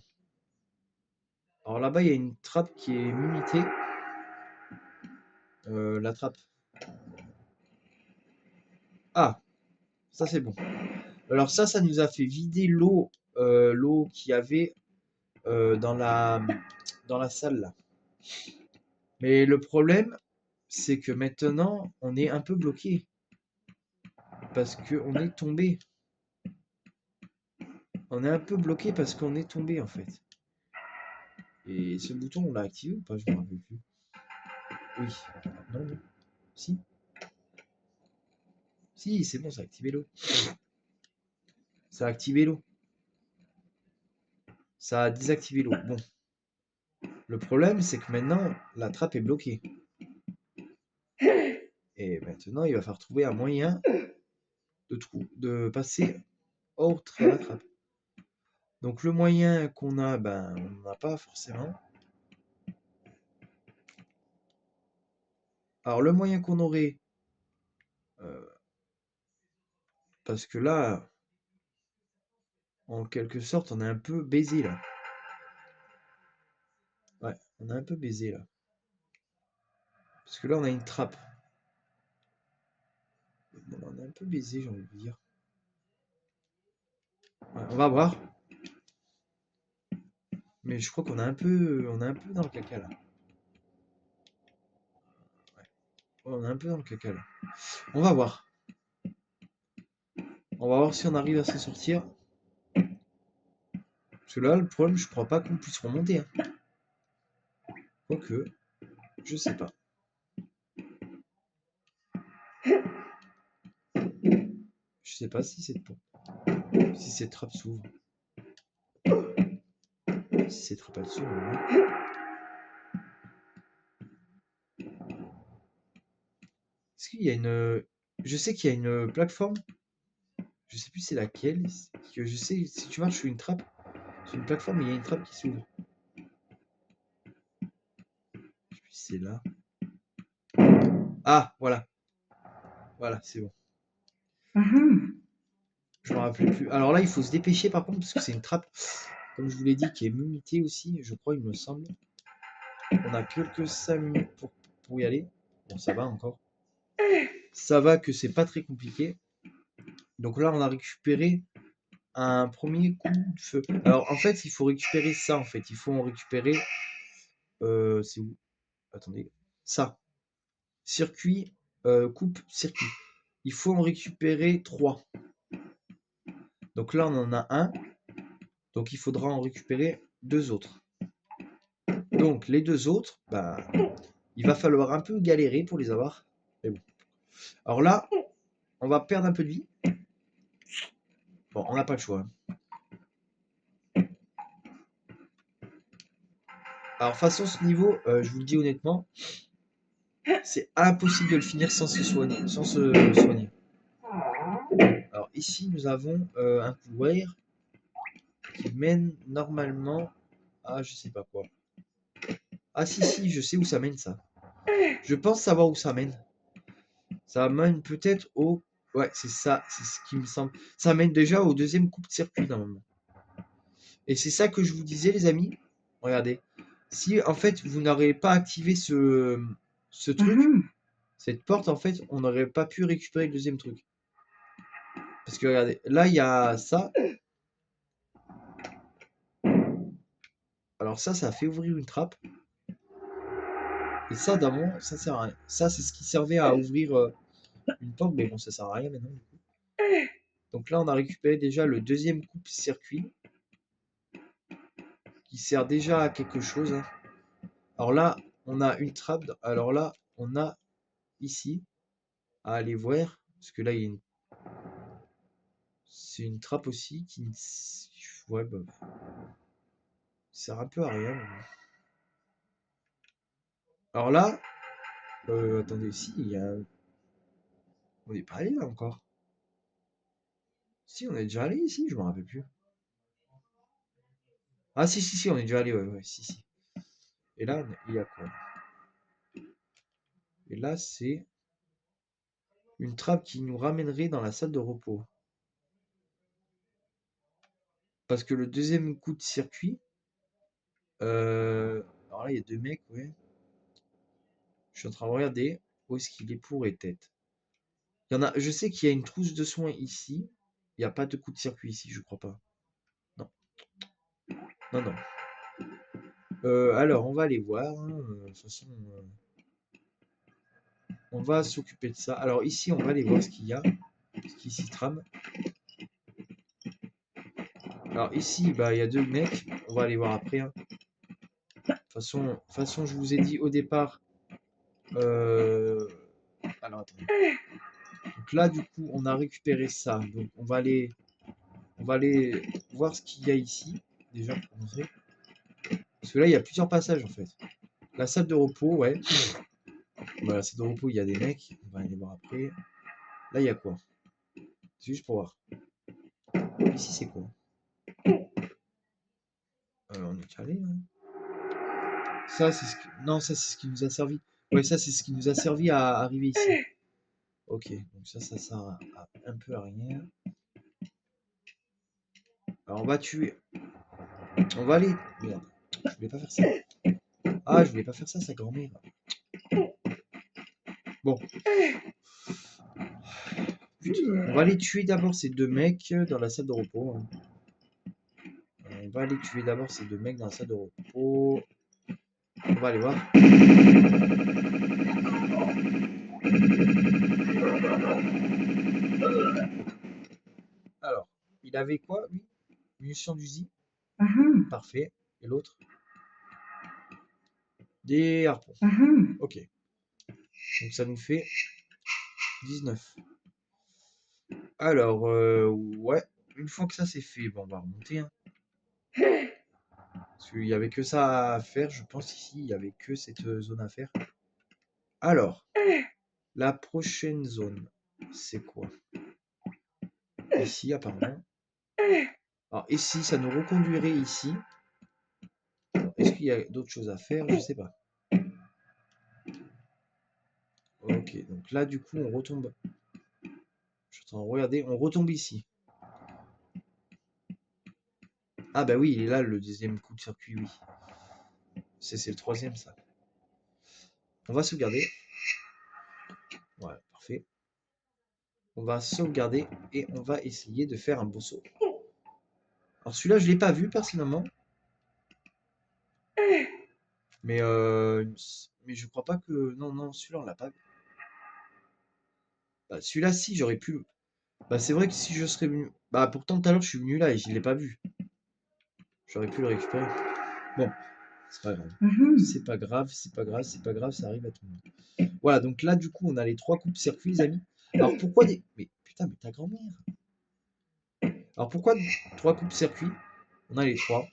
là-bas, il y a une trappe qui est limitée. La trappe. Ah, ça c'est bon. Alors ça nous a fait vider l'eau, l'eau qu'il y avait dans la salle là. Mais le problème, c'est que maintenant, on est un peu bloqué. Parce qu'on est tombé. On est un peu bloqué parce qu'on est tombé en fait. Et ce bouton, on l'a activé ou pas? Je me rappelle plus. Oui. Non, non. Si. Si, c'est bon, ça a activé l'eau. Ça a activé l'eau. Ça a désactivé l'eau. Bon. Le problème, c'est que maintenant, la trappe est bloquée. Et maintenant, il va falloir trouver un moyen de passer outre la trappe. Donc le moyen qu'on a, ben, on n'en a pas forcément. Alors le moyen qu'on aurait, parce que là, en quelque sorte, on est un peu baisé là. Ouais, on est un peu baisé là. Parce que là, on a une trappe. Bon, on est un peu baisé, j'ai envie de dire. Ouais, on va voir. Mais je crois qu'on est un peu dans le caca là. Ouais. Ouais, on est un peu dans le caca là. On va voir. On va voir si on arrive à s'en sortir. Parce que là, le problème, je crois pas qu'on puisse remonter. Hein. Quoique, je sais pas. Je sais pas si cette trappe s'ouvre. Si cette trappe elle s'ouvre. Ouais. Est-ce qu'il y a une. Je sais qu'il y a une plateforme. Je sais plus c'est laquelle. Que je sais, si tu marches sur une trappe, sur une plateforme, il y a une trappe qui s'ouvre. Je sais plus si c'est là. Ah, voilà. Voilà, c'est bon. Je me rappelle plus. Alors là, il faut se dépêcher par contre, parce que c'est une trappe. comme je vous l'ai dit, qui est limité aussi, je crois, il me semble. On a quelques 5 minutes pour y aller. Bon, ça va encore. Ça va que c'est pas très compliqué. Donc là, on a récupéré un premier coup de feu. Alors, en fait, il faut récupérer ça, en fait. Il faut en récupérer... c'est où? Attendez. Ça. Circuit, coupe, circuit. Il faut en récupérer 3. Donc là, on en a un. Donc il faudra en récupérer 2 autres. Donc les 2 autres, bah, il va falloir un peu galérer pour les avoir. Mais bon. Alors là, on va perdre un peu de vie. Bon, on n'a pas le choix. Alors façon ce niveau, je vous le dis honnêtement, c'est impossible de le finir sans se soigner. Alors ici, nous avons un couloir qui mène normalement à je sais pas quoi. Ah si, je sais où ça mène ça. Je pense savoir où ça mène. Ça mène peut-être au... Ouais, c'est ça, c'est ce qui me semble. Ça mène déjà au deuxième coupe-circuit normalement. Et c'est ça que je vous disais les amis. Regardez. Si en fait vous n'aurez pas activé ce truc, cette porte en fait, on n'aurait pas pu récupérer le deuxième truc. Parce que regardez, là il y a ça. Alors ça fait ouvrir une trappe. Et ça d'abord, ça sert à rien. Ça c'est ce qui servait à ouvrir une porte, mais bon ça sert à rien maintenant. Donc là on a récupéré déjà le deuxième coupe-circuit. Qui sert déjà à quelque chose. Hein. Alors là, on a une trappe. Alors là, on a ici à aller voir. Parce que là, il y a une... c'est une trappe aussi qui... Ouais, bah... sert un peu à rien. Alors là, attendez, si, il y a... On n'est pas allé là encore. Si, on est déjà allé ici, je me rappelle plus. Ah si, on est déjà allé, ouais, si. Et là, il y a quoi? Et là, c'est une trappe qui nous ramènerait dans la salle de repos. Parce que le deuxième coup de circuit, alors là, il y a 2 mecs, ouais. Je suis en train de regarder où est-ce qu'il est pour et tête. Il y en a, je sais qu'il y a une trousse de soins ici. Il n'y a pas de coup de circuit ici, je crois pas. Non. Non. Alors, on va aller voir. Hein. De toute façon, on va s'occuper de ça. Alors ici, on va aller voir ce qu'il y a. Ce qui s'y trame. Alors ici, bah, il y a 2 mecs. On va aller voir après. Hein. De toute façon, je vous ai dit au départ. Alors, attendez. Donc là, du coup, on a récupéré ça. Donc, on va aller voir ce qu'il y a ici. Déjà, pour commencer. Parce que là, il y a plusieurs passages, en fait. La salle de repos, ouais. Voilà, la salle de repos, il y a des mecs. On va aller voir après. Là, il y a quoi? C'est juste pour voir. Ici, c'est quoi? On est déjà allé, hein. Ça, c'est ce qui... Non, ça, c'est ce qui nous a servi. Ouais, ça, c'est ce qui nous a servi à arriver ici. Ok, donc ça sert un peu à rien. Alors, on va tuer. On va aller... Merde, je voulais pas faire ça. Ah, je voulais pas faire ça, sa grand-mère. Bon. Putain. On va aller tuer d'abord ces 2 mecs dans la salle de repos. Hein. On va aller tuer d'abord ces 2 mecs dans la salle de repos. On va aller voir. Alors, il avait quoi, lui? Munitions d'usine. Parfait. Et l'autre? Des harpons. Ok. Donc ça nous fait 19. Alors, ouais. Une fois que ça c'est fait, bon, on va remonter. Hein. Parce qu'il n'y avait que ça à faire, je pense ici, il n'y avait que cette zone à faire. Alors, la prochaine zone, c'est quoi? Ici, apparemment. Alors, ici, ça nous reconduirait ici. Est-ce qu'il y a d'autres choses à faire? Je sais pas. Ok, donc là, du coup, on retombe. Je suis en train de regarder, on retombe ici. Ah bah oui, il est là le deuxième coup de circuit, oui. C'est le troisième ça. On va sauvegarder. Ouais, parfait. On va sauvegarder et on va essayer de faire un beau saut. Alors celui-là, je l'ai pas vu personnellement. Mais, mais je crois pas que... Non, non, celui-là, on l'a pas vu. Bah, celui-là, si, j'aurais pu... Bah, c'est vrai que si je serais venu... Bah, pourtant, tout à l'heure, je suis venu là et je l'ai pas vu. J'aurais pu le récupérer. Bon, c'est pas grave. C'est pas grave, c'est pas grave, c'est pas grave, ça arrive à tout le monde. Voilà, donc là, du coup, on a les 3 coupes-circuits, les amis. Alors, pourquoi des... Mais putain, mais ta grand-mère. Alors, pourquoi 3 coupes-circuits? On a les 3.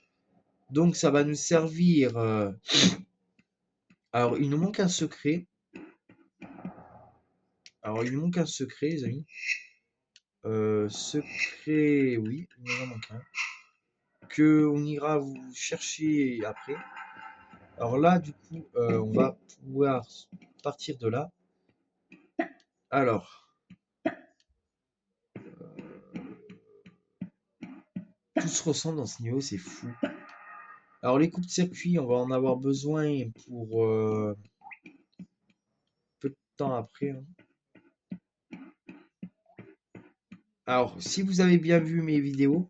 Donc, ça va nous servir... Alors, il nous manque un secret. Alors, il nous manque un secret, les amis. Secret, oui, il nous en manque un. Que on ira vous chercher après. Alors là, du coup, on va pouvoir partir de là. Alors, tout se ressemble dans ce niveau, c'est fou. Alors, les coupes de circuit, on va en avoir besoin pour peu de temps après, hein. Alors, si vous avez bien vu mes vidéos,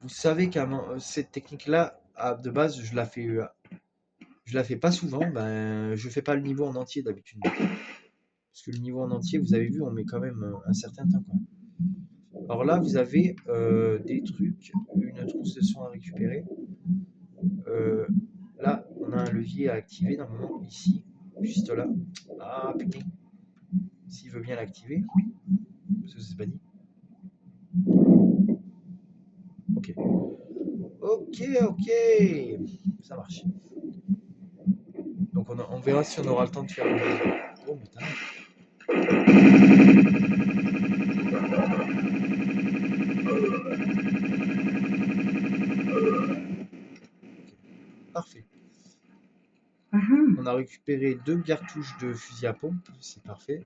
vous savez qu'à cette technique-là, de base, je la fais pas souvent. Ben, je fais pas le niveau en entier d'habitude. Parce que le niveau en entier, vous avez vu, on met quand même un certain temps, quoi. Alors là, vous avez des trucs, une trousse de soins à récupérer. Là, on a un levier à activer normalement, ici, juste là. Ah putain, s'il veut bien l'activer, parce que c'est pas dit. Ok. Ok, ok, ça marche. Donc on verra si on aura le temps de faire une vidéo. Oh putain. Parfait. On a récupéré 2 cartouches de fusil à pompe, c'est parfait.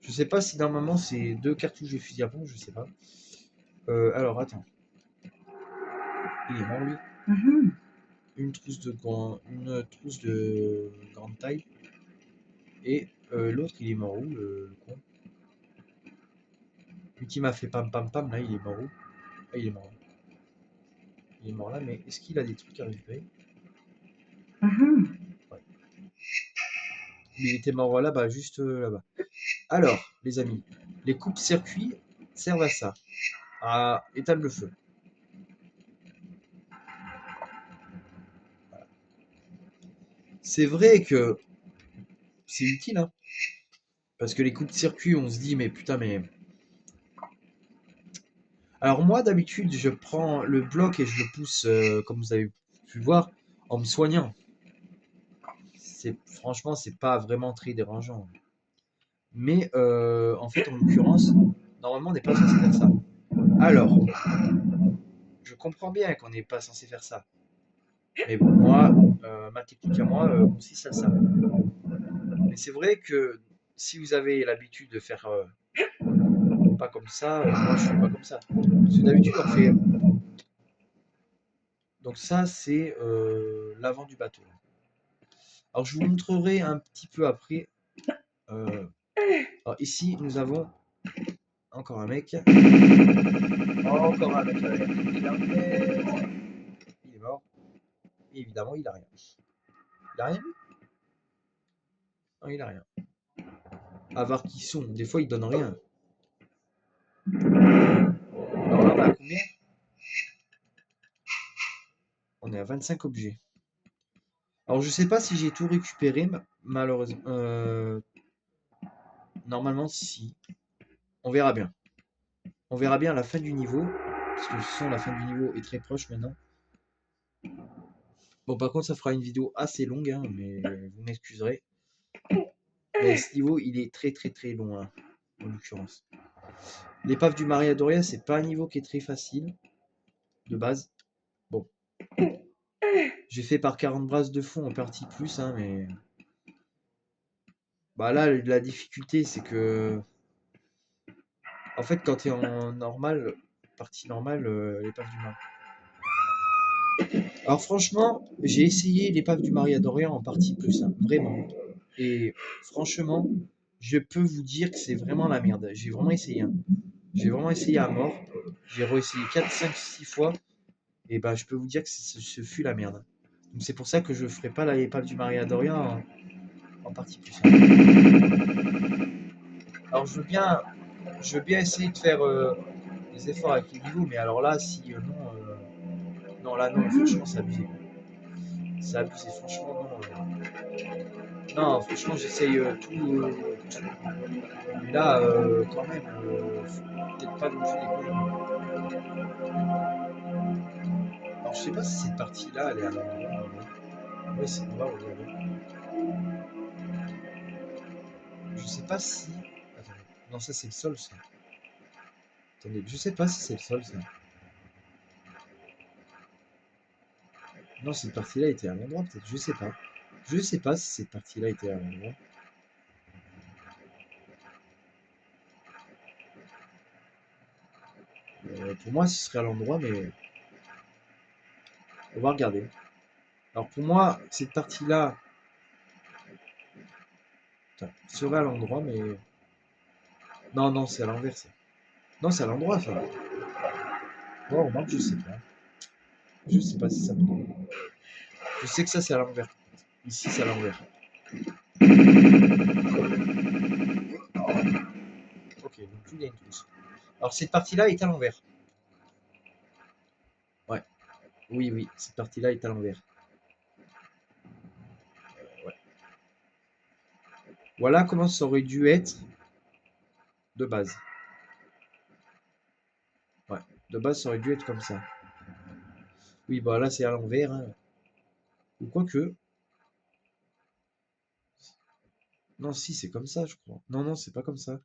Je sais pas si normalement c'est 2 cartouches de fusil à pompe, je sais pas. Alors attends. Il est mort lui. Une trousse de grande taille. Et l'autre il est mort où le con? Lui qui m'a fait pam pam pam là, il est mort où? Ah il est mort là. Il est mort là, mais est-ce qu'il a des trucs à récupérer? Ouais. Il était mort là-bas, juste là-bas. Alors, les amis, les coupes-circuits servent à ça, à éteindre le feu. Voilà. C'est vrai que c'est utile, hein, parce que les coupes-circuits, on se dit, mais putain, mais... Alors moi, d'habitude, je prends le bloc et je le pousse, comme vous avez pu voir, en me soignant. Franchement, c'est pas vraiment très dérangeant. Mais en fait, en l'occurrence, normalement, on n'est pas censé faire ça. Alors, je comprends bien qu'on n'est pas censé faire ça. Mais bon, moi, ma technique à moi consiste à ça. Mais c'est vrai que si vous avez l'habitude de faire pas comme ça, moi je fais pas comme ça. Parce que d'habitude on fait. Donc ça c'est l'avant du bateau. Alors je vous montrerai un petit peu après. Alors ici nous avons encore un mec. Encore un mec. Il est mort. Et évidemment il a rien. Il a rien vu? Non, il a rien. Avare qui sont, des fois ils donnent rien. Alors là on a combien? On est à 25 objets. Alors je sais pas si j'ai tout récupéré, malheureusement. Normalement si. On verra bien. On verra bien à la fin du niveau. Parce que de toute façon la fin du niveau est très proche maintenant. Bon par contre ça fera une vidéo assez longue, hein, mais vous m'excuserez. Mais ce niveau il est très très très long, hein, en l'occurrence. L'épave du Maria Doria c'est pas un niveau qui est très facile. De base. Bon. J'ai fait par 40 brasses de fond en partie plus, hein, mais. Bah là la difficulté c'est que. En fait quand tu es en normal, partie normale, l'épave du Maria. Alors franchement, j'ai essayé l'épave du Maria Dorian en partie plus, hein, vraiment. Et franchement, je peux vous dire que c'est vraiment la merde. J'ai vraiment essayé, hein. J'ai vraiment essayé à mort. J'ai réessayé 4, 5, 6 fois. Et bah je peux vous dire que ce fut la merde. Donc c'est pour ça que je ferai pas l'épave du Maria Dorian en partie plus, hein. Alors je veux bien essayer de faire des efforts avec les niveaux, mais alors là, si non, non, là non, franchement, c'est abusé. C'est abusé, franchement, non. Non, franchement, j'essaye tout. Mais là, quand même, faut peut-être pas non plus déconner. Alors, je sais pas si cette partie-là, elle est à l'endroit. Ouais, c'est en bas, regardez. Je sais pas si. Attendez. Non, ça, c'est le sol, ça. Attendez, je sais pas si c'est le sol, ça. Non, cette partie-là était à l'endroit, peut-être. Je sais pas. Je sais pas si cette partie-là était à l'endroit. Pour moi, ce serait à l'endroit, mais on va regarder. Alors, pour moi, cette partie-là serait à l'endroit, mais. Non, non, c'est à l'envers, ça. Non, c'est à l'endroit, ça. Bon, remarque, je sais pas. Je sais pas si ça me tombe. Je sais que ça, c'est à l'envers. Ici, c'est à l'envers. Ok, donc il y a une trousse. Alors, cette partie-là est à l'envers. Ouais. Oui, oui, cette partie-là est à l'envers. Ouais. Voilà comment ça aurait dû être de base. Ouais. De base, ça aurait dû être comme ça. Oui, bah là, c'est à l'envers, hein. Ou quoique. Non, si, c'est comme ça, je crois. Non, non, c'est pas comme ça.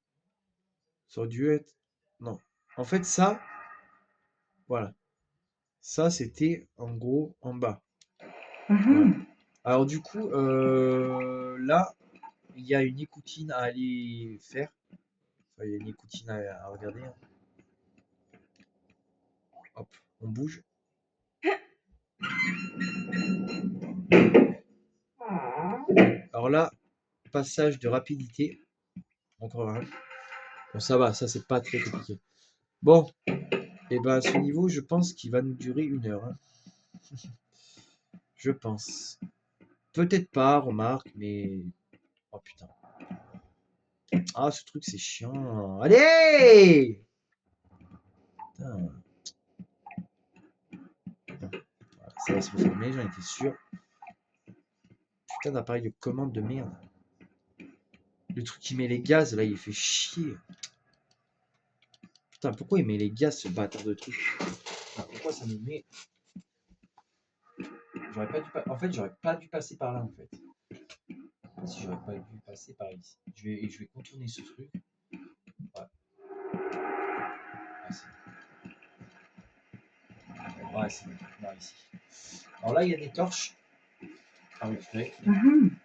Ça aurait dû être. Non. En fait, ça, voilà. Ça, c'était en gros en bas. Voilà. Mhm. Alors, du coup, là, il y a une écoutine à aller faire. Enfin, il y a une écoutine à regarder, hein. Hop, on bouge. Alors là, passage de rapidité. Encore un. Bon, ça va, ça, c'est pas très compliqué. Bon, et ben à ce niveau, je pense qu'il va nous durer 1 heure, hein. Je pense. Peut-être pas, remarque, mais. Oh putain. Ah, ce truc, c'est chiant. Allez! Putain. Voilà, ça va se refermer, j'en étais sûr. Putain d'appareil de commande de merde. Le truc qui met les gaz, là, il fait chier. Putain, pourquoi il met les gaz, ce bâtard de truc? Enfin, pourquoi ça me met. J'aurais pas dû en fait, j'aurais pas dû passer par là, en fait. Si j'aurais pas dû passer par ici. Je vais contourner ce truc. Ouais. Ah, ouais, c'est bon. Là, ici. Alors là, il y a des torches à récupérer. Mhm.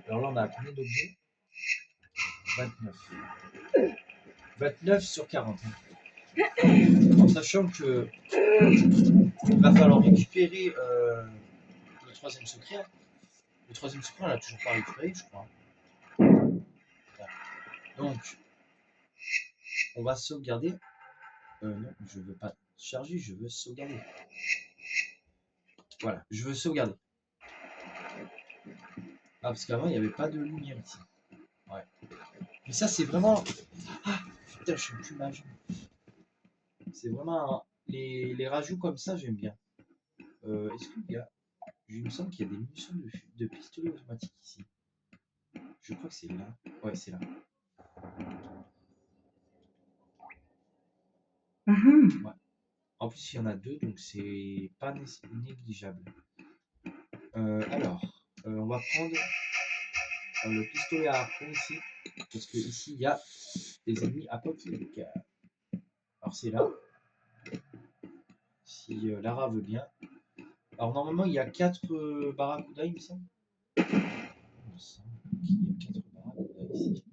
Alors là, on a combien d'objets? 29. 29 sur 40. En sachant que il va falloir récupérer le troisième secret. Le troisième secret, on l'a toujours pas récupéré, je crois. Donc, on va sauvegarder. Non, je veux pas charger, je veux sauvegarder. Voilà, je veux sauvegarder. Ah, parce qu'avant, il n'y avait pas de lumière ici. Ouais. Mais ça, c'est vraiment. Ah, putain, je suis plus mage. C'est vraiment. Les rajouts comme ça, j'aime bien. Est-ce qu'il y a. Il me semble qu'il y a des munitions de pistolet automatique ici. Je crois que c'est là. Ouais, c'est là. Mhm. Ouais. En plus, il y en a deux, donc c'est pas négligeable. Alors, on va prendre le pistolet à harpon ici. Parce que ici, il y a des ennemis apocalyptiques. Alors, c'est là. Si Lara veut bien. Alors, normalement, il y a 4 barracudas, il me semble. Il me semble qu'il y a 4 barracudas ici.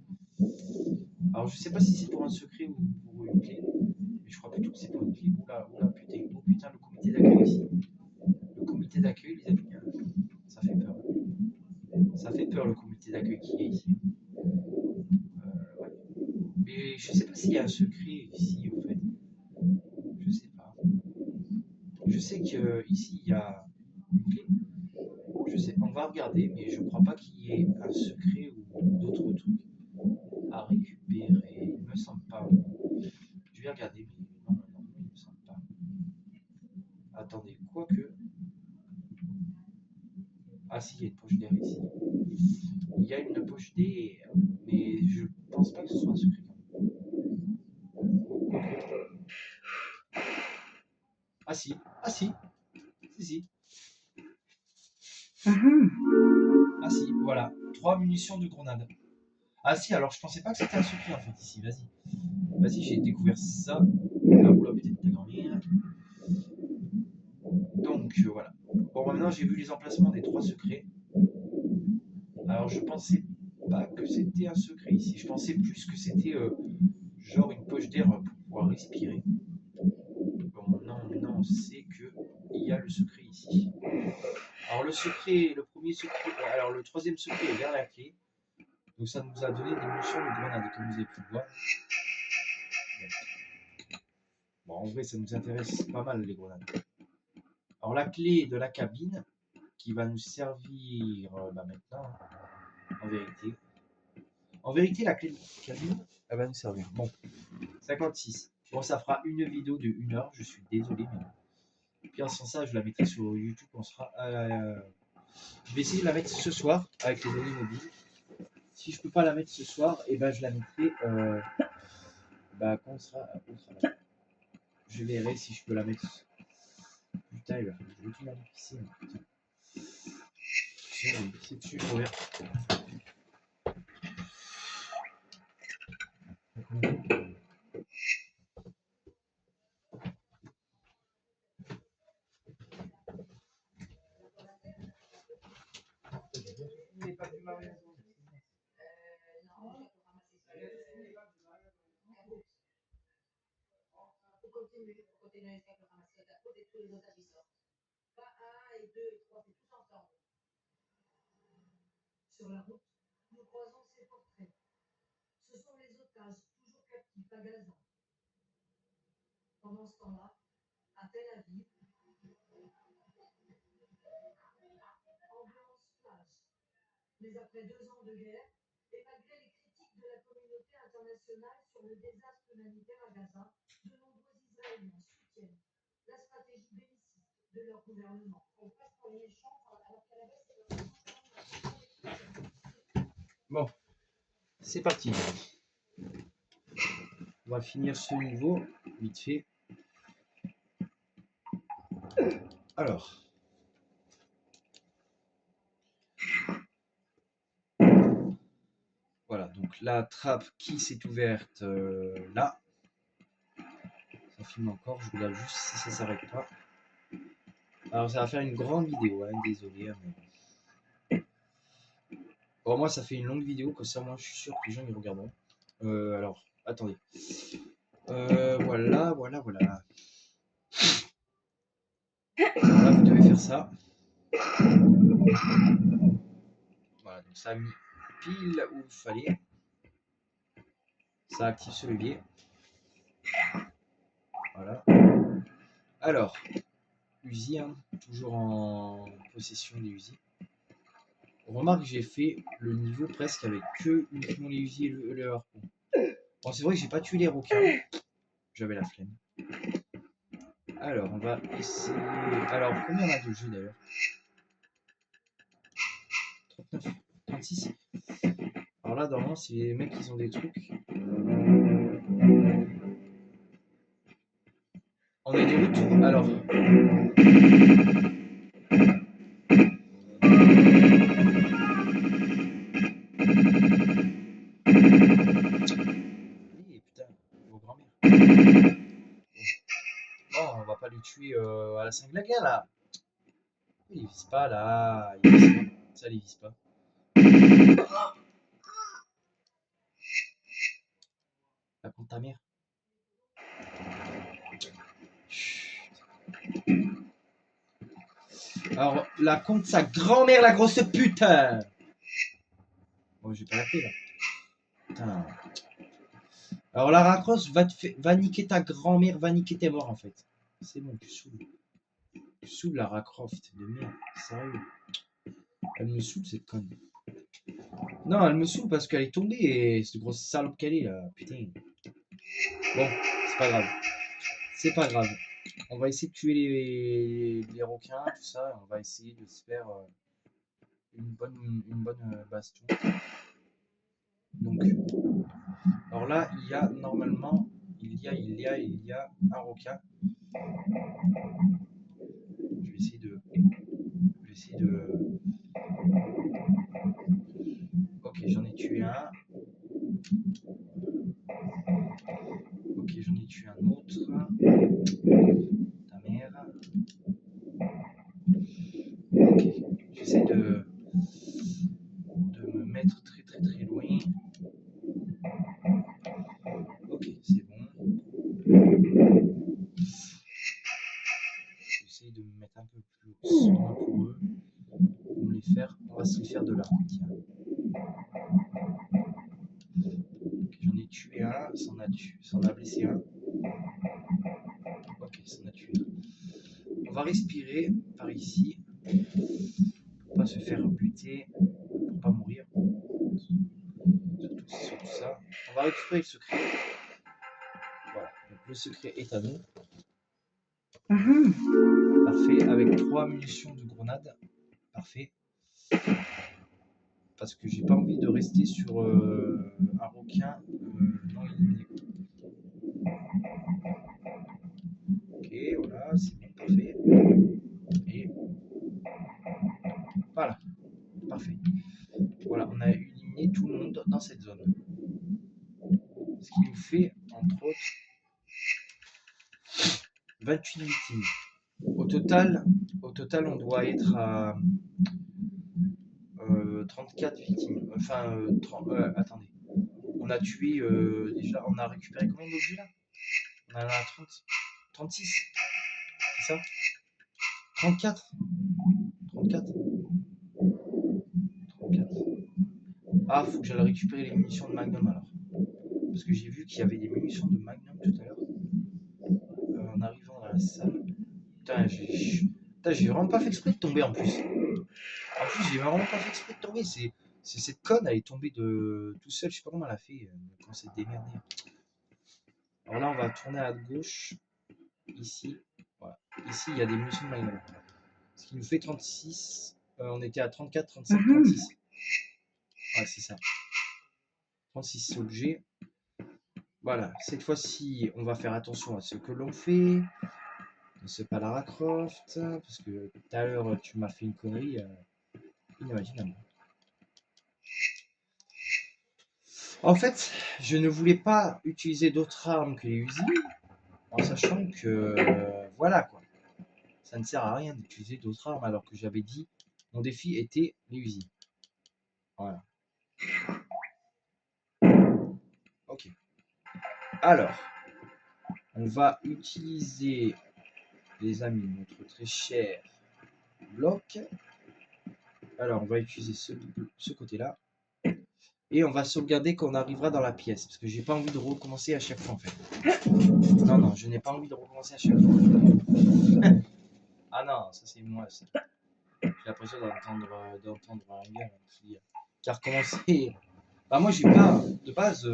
Alors, je sais pas si c'est pour un secret ou pour une clé. Mais je crois plutôt que c'est pour une clé. Oula, oula, putain. Oh putain, le comité d'accueil ici. Ça fait peur le comité d'accueil qui est ici. Ouais. Mais je sais pas s'il y a un secret ici, au fait. Je sais pas. Je sais qu'ici, il y a une clé. Je sais, on va regarder, mais je crois pas qu'il y ait un secret ou d'autres trucs à récupérer. Il me semble pas. Je vais regarder, mais non, il me semble pas. Attendez, quoique. Ah si, il y a une poche d'air ici. Il y a une poche d'air, mais je pense pas que ce soit un secret. Ah si, ah si, si. Ah si, voilà. 3 munitions de grenade. Ah si, alors je pensais pas que c'était un secret en fait ici, vas-y. Vas-y, j'ai découvert ça. Là, oula, peut-être ta grand-mère. Donc voilà. Bon, maintenant j'ai vu les emplacements des 3 secrets. Alors je pensais pas que c'était un secret ici. Je pensais plus que c'était genre une poche d'air pour pouvoir respirer. Bon, non, c'est que il y a le secret ici. Alors le secret, le premier secret, alors le troisième secret est vers la clé. Donc ça nous a donné des munitions de grenade, comme vous avez pu le voir. Bon, en vrai, ça nous intéresse pas mal les grenades. Alors la clé de la cabine qui va nous servir maintenant, en vérité. En vérité, la clé de la cabine, elle va nous servir. Bon, 56. Bon, ça fera une vidéo de 1 heure, je suis désolé, mais puis sans ça, je la mettrai sur YouTube. On sera. Je vais essayer de la mettre ce soir avec les données mobiles. Si je peux pas la mettre ce soir, et ben je la mettrai quand on sera au travail. Je verrai si je peux la mettre. Putain, il va falloir que je vais la mettre ici. Putain. C'est dessus, je reviens. Sur la route, nous croisons ces portraits. Ce sont les otages, toujours captifs à Gaza. Pendant ce temps-là, à Tel Aviv, ambiance plage. Mais après 2 ans de guerre, et malgré les critiques de la communauté internationale sur le désastre humanitaire à Gaza, de nombreux Israéliens soutiennent la stratégie belliciste de leur gouvernement. On passe pour les méchants alors qu'à la base, c'est leur Bon, c'est parti. On va finir ce niveau, vite fait. Alors. Voilà, donc la trappe qui s'est ouverte là. Ça filme encore, je regarde juste si ça s'arrête pas. Alors ça va faire une grande vidéo, hein, désolé. Mais... Bon, moi ça fait une longue vidéo, comme ça moi je suis sûr que les gens y regarderont. Alors, attendez. Voilà. Voilà, vous devez faire ça. Voilà, donc ça a mis pile où il fallait. Ça active ce levier. Voilà. Alors, Uzi, hein, toujours en possession des Uzi. Remarque que j'ai fait le niveau presque avec que uniquement les Uzi et le harpon. Bon, c'est vrai que j'ai pas tué les requins. J'avais la flemme. Alors, on va essayer. Alors, combien on a de jeux d'ailleurs? 39, 36. Alors là, normalement, si les mecs ils ont des trucs. On est de retour. Alors. Putain, vos grand-mères. Oh, on va pas les tuer à la Saint-Glaguin là. Il vise pas là. Il vise pas. Ça, il vise pas. La compte ta mère. Alors, la compte sa grand-mère, la grosse pute. Oh, j'ai pas la paix là. Putain. Alors Lara Croft va niquer ta grand-mère, va niquer tes morts en fait. C'est bon, tu saoules. Tu saoules Lara Croft de merde, sérieux. Elle me saoule cette conne. Non, elle me saoule parce qu'elle est tombée et cette grosse salope qu'elle est là, putain. Bon, c'est pas grave. C'est pas grave. On va essayer de tuer les requins, tout ça, et on va essayer de se faire une bonne baston. Donc, alors là, il y a normalement, il y a un requin. Je vais essayer de. Ok, j'en ai tué un. Ok, j'en ai tué un autre. Ta mère. Ok, j'essaie de me mettre très très très loin. Ok, c'est bon. J'essaie de me mettre un peu plus loin pour eux. Pour me les faire. On va se les faire de là. Tiens. Ok, j'en ai tué un, s'en a blessé un. Ok, s'en a tué un. On va respirer par ici. Pour pas se faire buter. Pour pas mourir. Surtout ça. On va récupérer le secret. Voilà, donc le secret est à nous. Parfait, avec 3 munitions de grenade. Parfait. Parce que j'ai pas envie de rester sur un requin non éliminé. Ok, voilà, c'est bon, parfait. Et voilà, parfait. Voilà, on a éliminé tout le monde dans cette zone. Ce qui nous fait, entre autres, 28 victimes. Au total, on doit être à 34 victimes. Enfin, attendez. On a tué déjà, on a récupéré combien d'objets là? On en a 30, 36, c'est ça? 34? 34? 34. Ah, faut que j'aille récupérer les munitions de Magnum alors. Parce que j'ai vu qu'il y avait des munitions de Magnum tout à l'heure. En arrivant dans la salle. Putain, j'ai vraiment pas fait exprès de tomber en plus. En plus, j'ai vraiment pas fait exprès de tomber. C'est cette conne, elle est tombée de tout seul. Je sais pas comment elle a fait. Comment s'est démerdée. Alors là, on va tourner à gauche. Ici. Voilà. Ici, il y a des munitions de Magnum. Ce qui nous fait 36. On était à 34, 35, 36. Ouais, c'est ça. 36 objets. Voilà, cette fois-ci, on va faire attention à ce que l'on fait. C'est pas Lara Croft, parce que tout à l'heure, tu m'as fait une connerie inimaginable. En fait, je ne voulais pas utiliser d'autres armes que les Uzi, en sachant que, voilà quoi, ça ne sert à rien d'utiliser d'autres armes, alors que j'avais dit, mon défi était les Uzi. Voilà. Ok. Alors, on va utiliser, les amis, notre très cher bloc. Alors, on va utiliser ce côté-là. Et on va sauvegarder quand on arrivera dans la pièce. Parce que j'ai pas envie de recommencer à chaque fois en fait. Non, je n'ai pas envie de recommencer à chaque fois. Ah non, ça c'est moi. Ça. J'ai l'impression d'entendre un gars qui a recommencé. Bah moi j'ai pas, de base,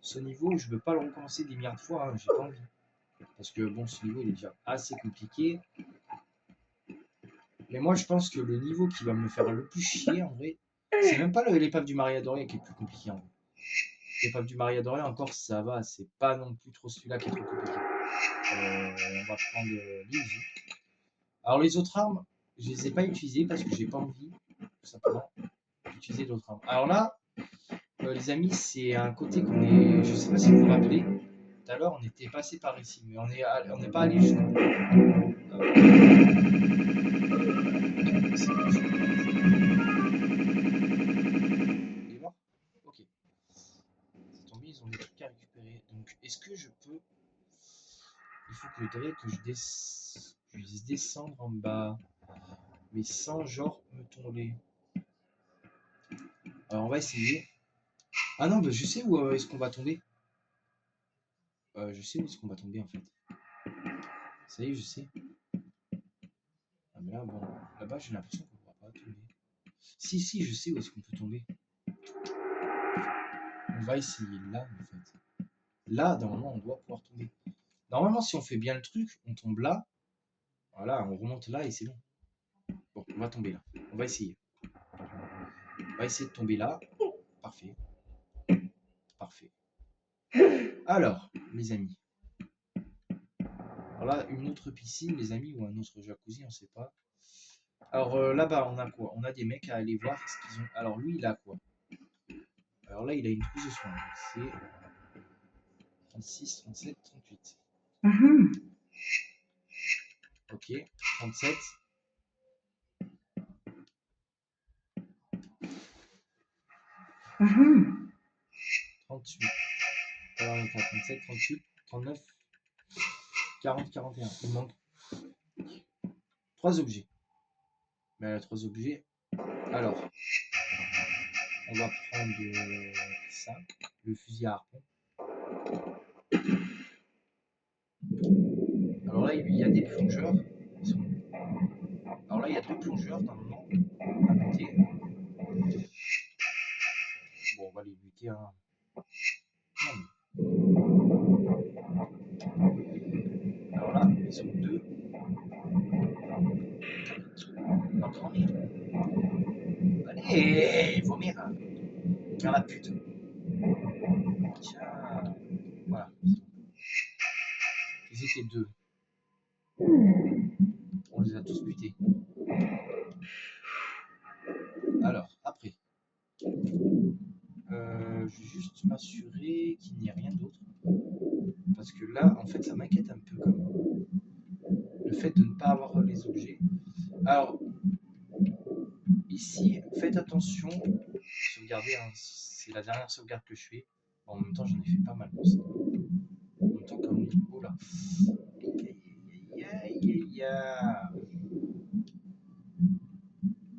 ce niveau, je veux pas le recommencer des milliards de fois. Hein, j'ai pas envie. Parce que bon, ce niveau il est déjà assez compliqué. Mais moi je pense que le niveau qui va me faire le plus chier en vrai, c'est même pas l'épave du Maria Doria qui est plus compliqué en vrai. L'épave du Maria Doria encore ça va, c'est pas non plus trop celui-là qui est trop compliqué. On va prendre l'Uzi. Alors les autres armes, je les ai pas utilisées parce que j'ai pas envie, tout simplement, d'utiliser d'autres armes. Alors là, les amis, c'est un côté qu'on est, je sais pas si vous vous rappelez, tout à l'heure on était passé par ici, mais on n'est pas allé jusqu'au bout. Il est mort. Ok. C'est tombé, ils ont des trucs à récupérer. Donc est-ce que je peux... Il faut que je puisse descendre en bas, mais sans genre me tomber. Alors, on va essayer. Ah non, bah, je sais où est-ce qu'on va tomber. Je sais où est-ce qu'on va tomber en fait. Ça y est, je sais. Ah, mais là, bon, là-bas, j'ai l'impression qu'on ne pourra pas tomber. Si, si, je sais où est-ce qu'on peut tomber. On va essayer là, en fait. Là, normalement, on doit pouvoir tomber. Normalement, si on fait bien le truc, on tombe là. Voilà, on remonte là et c'est bon. Bon, on va tomber là. On va essayer. On va essayer de tomber là. Parfait. Parfait. Alors, mes amis. Alors là, une autre piscine, les amis, ou un autre jacuzzi, on sait pas. Alors là-bas, on a quoi? On a des mecs à aller voir ce qu'ils ont. Alors lui, il a quoi? Alors là, il a une trousse de soins. C'est 36, 37, 38. Mhm. Ok, 37. Mhm. 38. Alors, on est à 37, 38, 39, 40, 41. Il manque 3 objets. Mais elle a 3 objets. Alors, on va prendre ça, le fusil à harpon. Alors là, il y a des plongeurs. Alors là, il y a 2 plongeurs normalement à buter. Bon, on va les buter. Hein. Alors là, ils sont 2. Donc, vomir. Allez, vomir. Vers la pute. Tiens. Voilà. Ils étaient 2. On les a tous butés. Alors, après. Je vais juste m'assurer qu'il n'y ait rien d'autre. Parce que là, en fait, ça m'inquiète un peu comme le fait de ne pas avoir les objets. Alors, ici, faites attention. Sauvegardez, hein, c'est la dernière sauvegarde que je fais. En même temps, j'en ai fait pas mal pour ça. En même temps, comme. Oh là.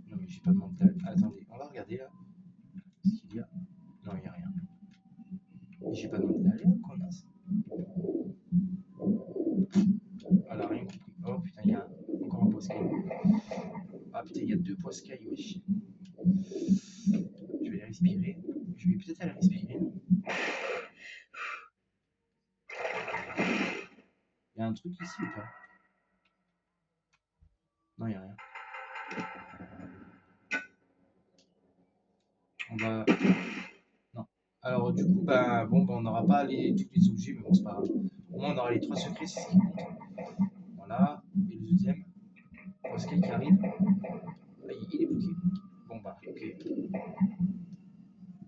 Non, mais j'ai pas demandé. Attendez, on va regarder là. Ce qu'il y a. Non, il n'y a rien. J'ai pas demandé d'aller là, connasse. Elle a rien compris. Oh putain, il y a encore un poiscaille. Ah putain, il y a 2 poiscailles, wesh. Je vais les respirer. Je vais peut-être aller respirer. Il y a un truc ici ou pas? Non, il n'y a rien. On va. Non. Alors, du coup, bah, bon, bah, on n'aura pas tous les objets, mais bon, c'est pas grave. Au moins, on aura les 3 secrets, c'est ce qui compte. Voilà. Et le deuxième, poiscaille qui arrive. Ah, il est bloqué. Bon, bah, ok.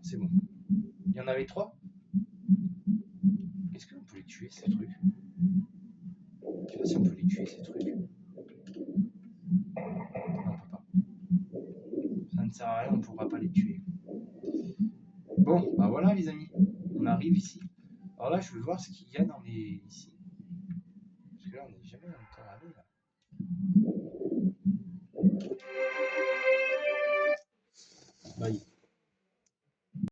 C'est bon. Il y en avait 3. Est-ce qu'on peut les tuer, ces trucs? Je sais pas si on peut les tuer, ces trucs. Non, on peut pas. Ça ne sert à rien, on ne pourra pas les tuer. Bon, bah voilà, les amis. On arrive ici. Alors là, je veux voir ce qu'il y a dans les. Ici. Parce que là, on n'est jamais encore allé là.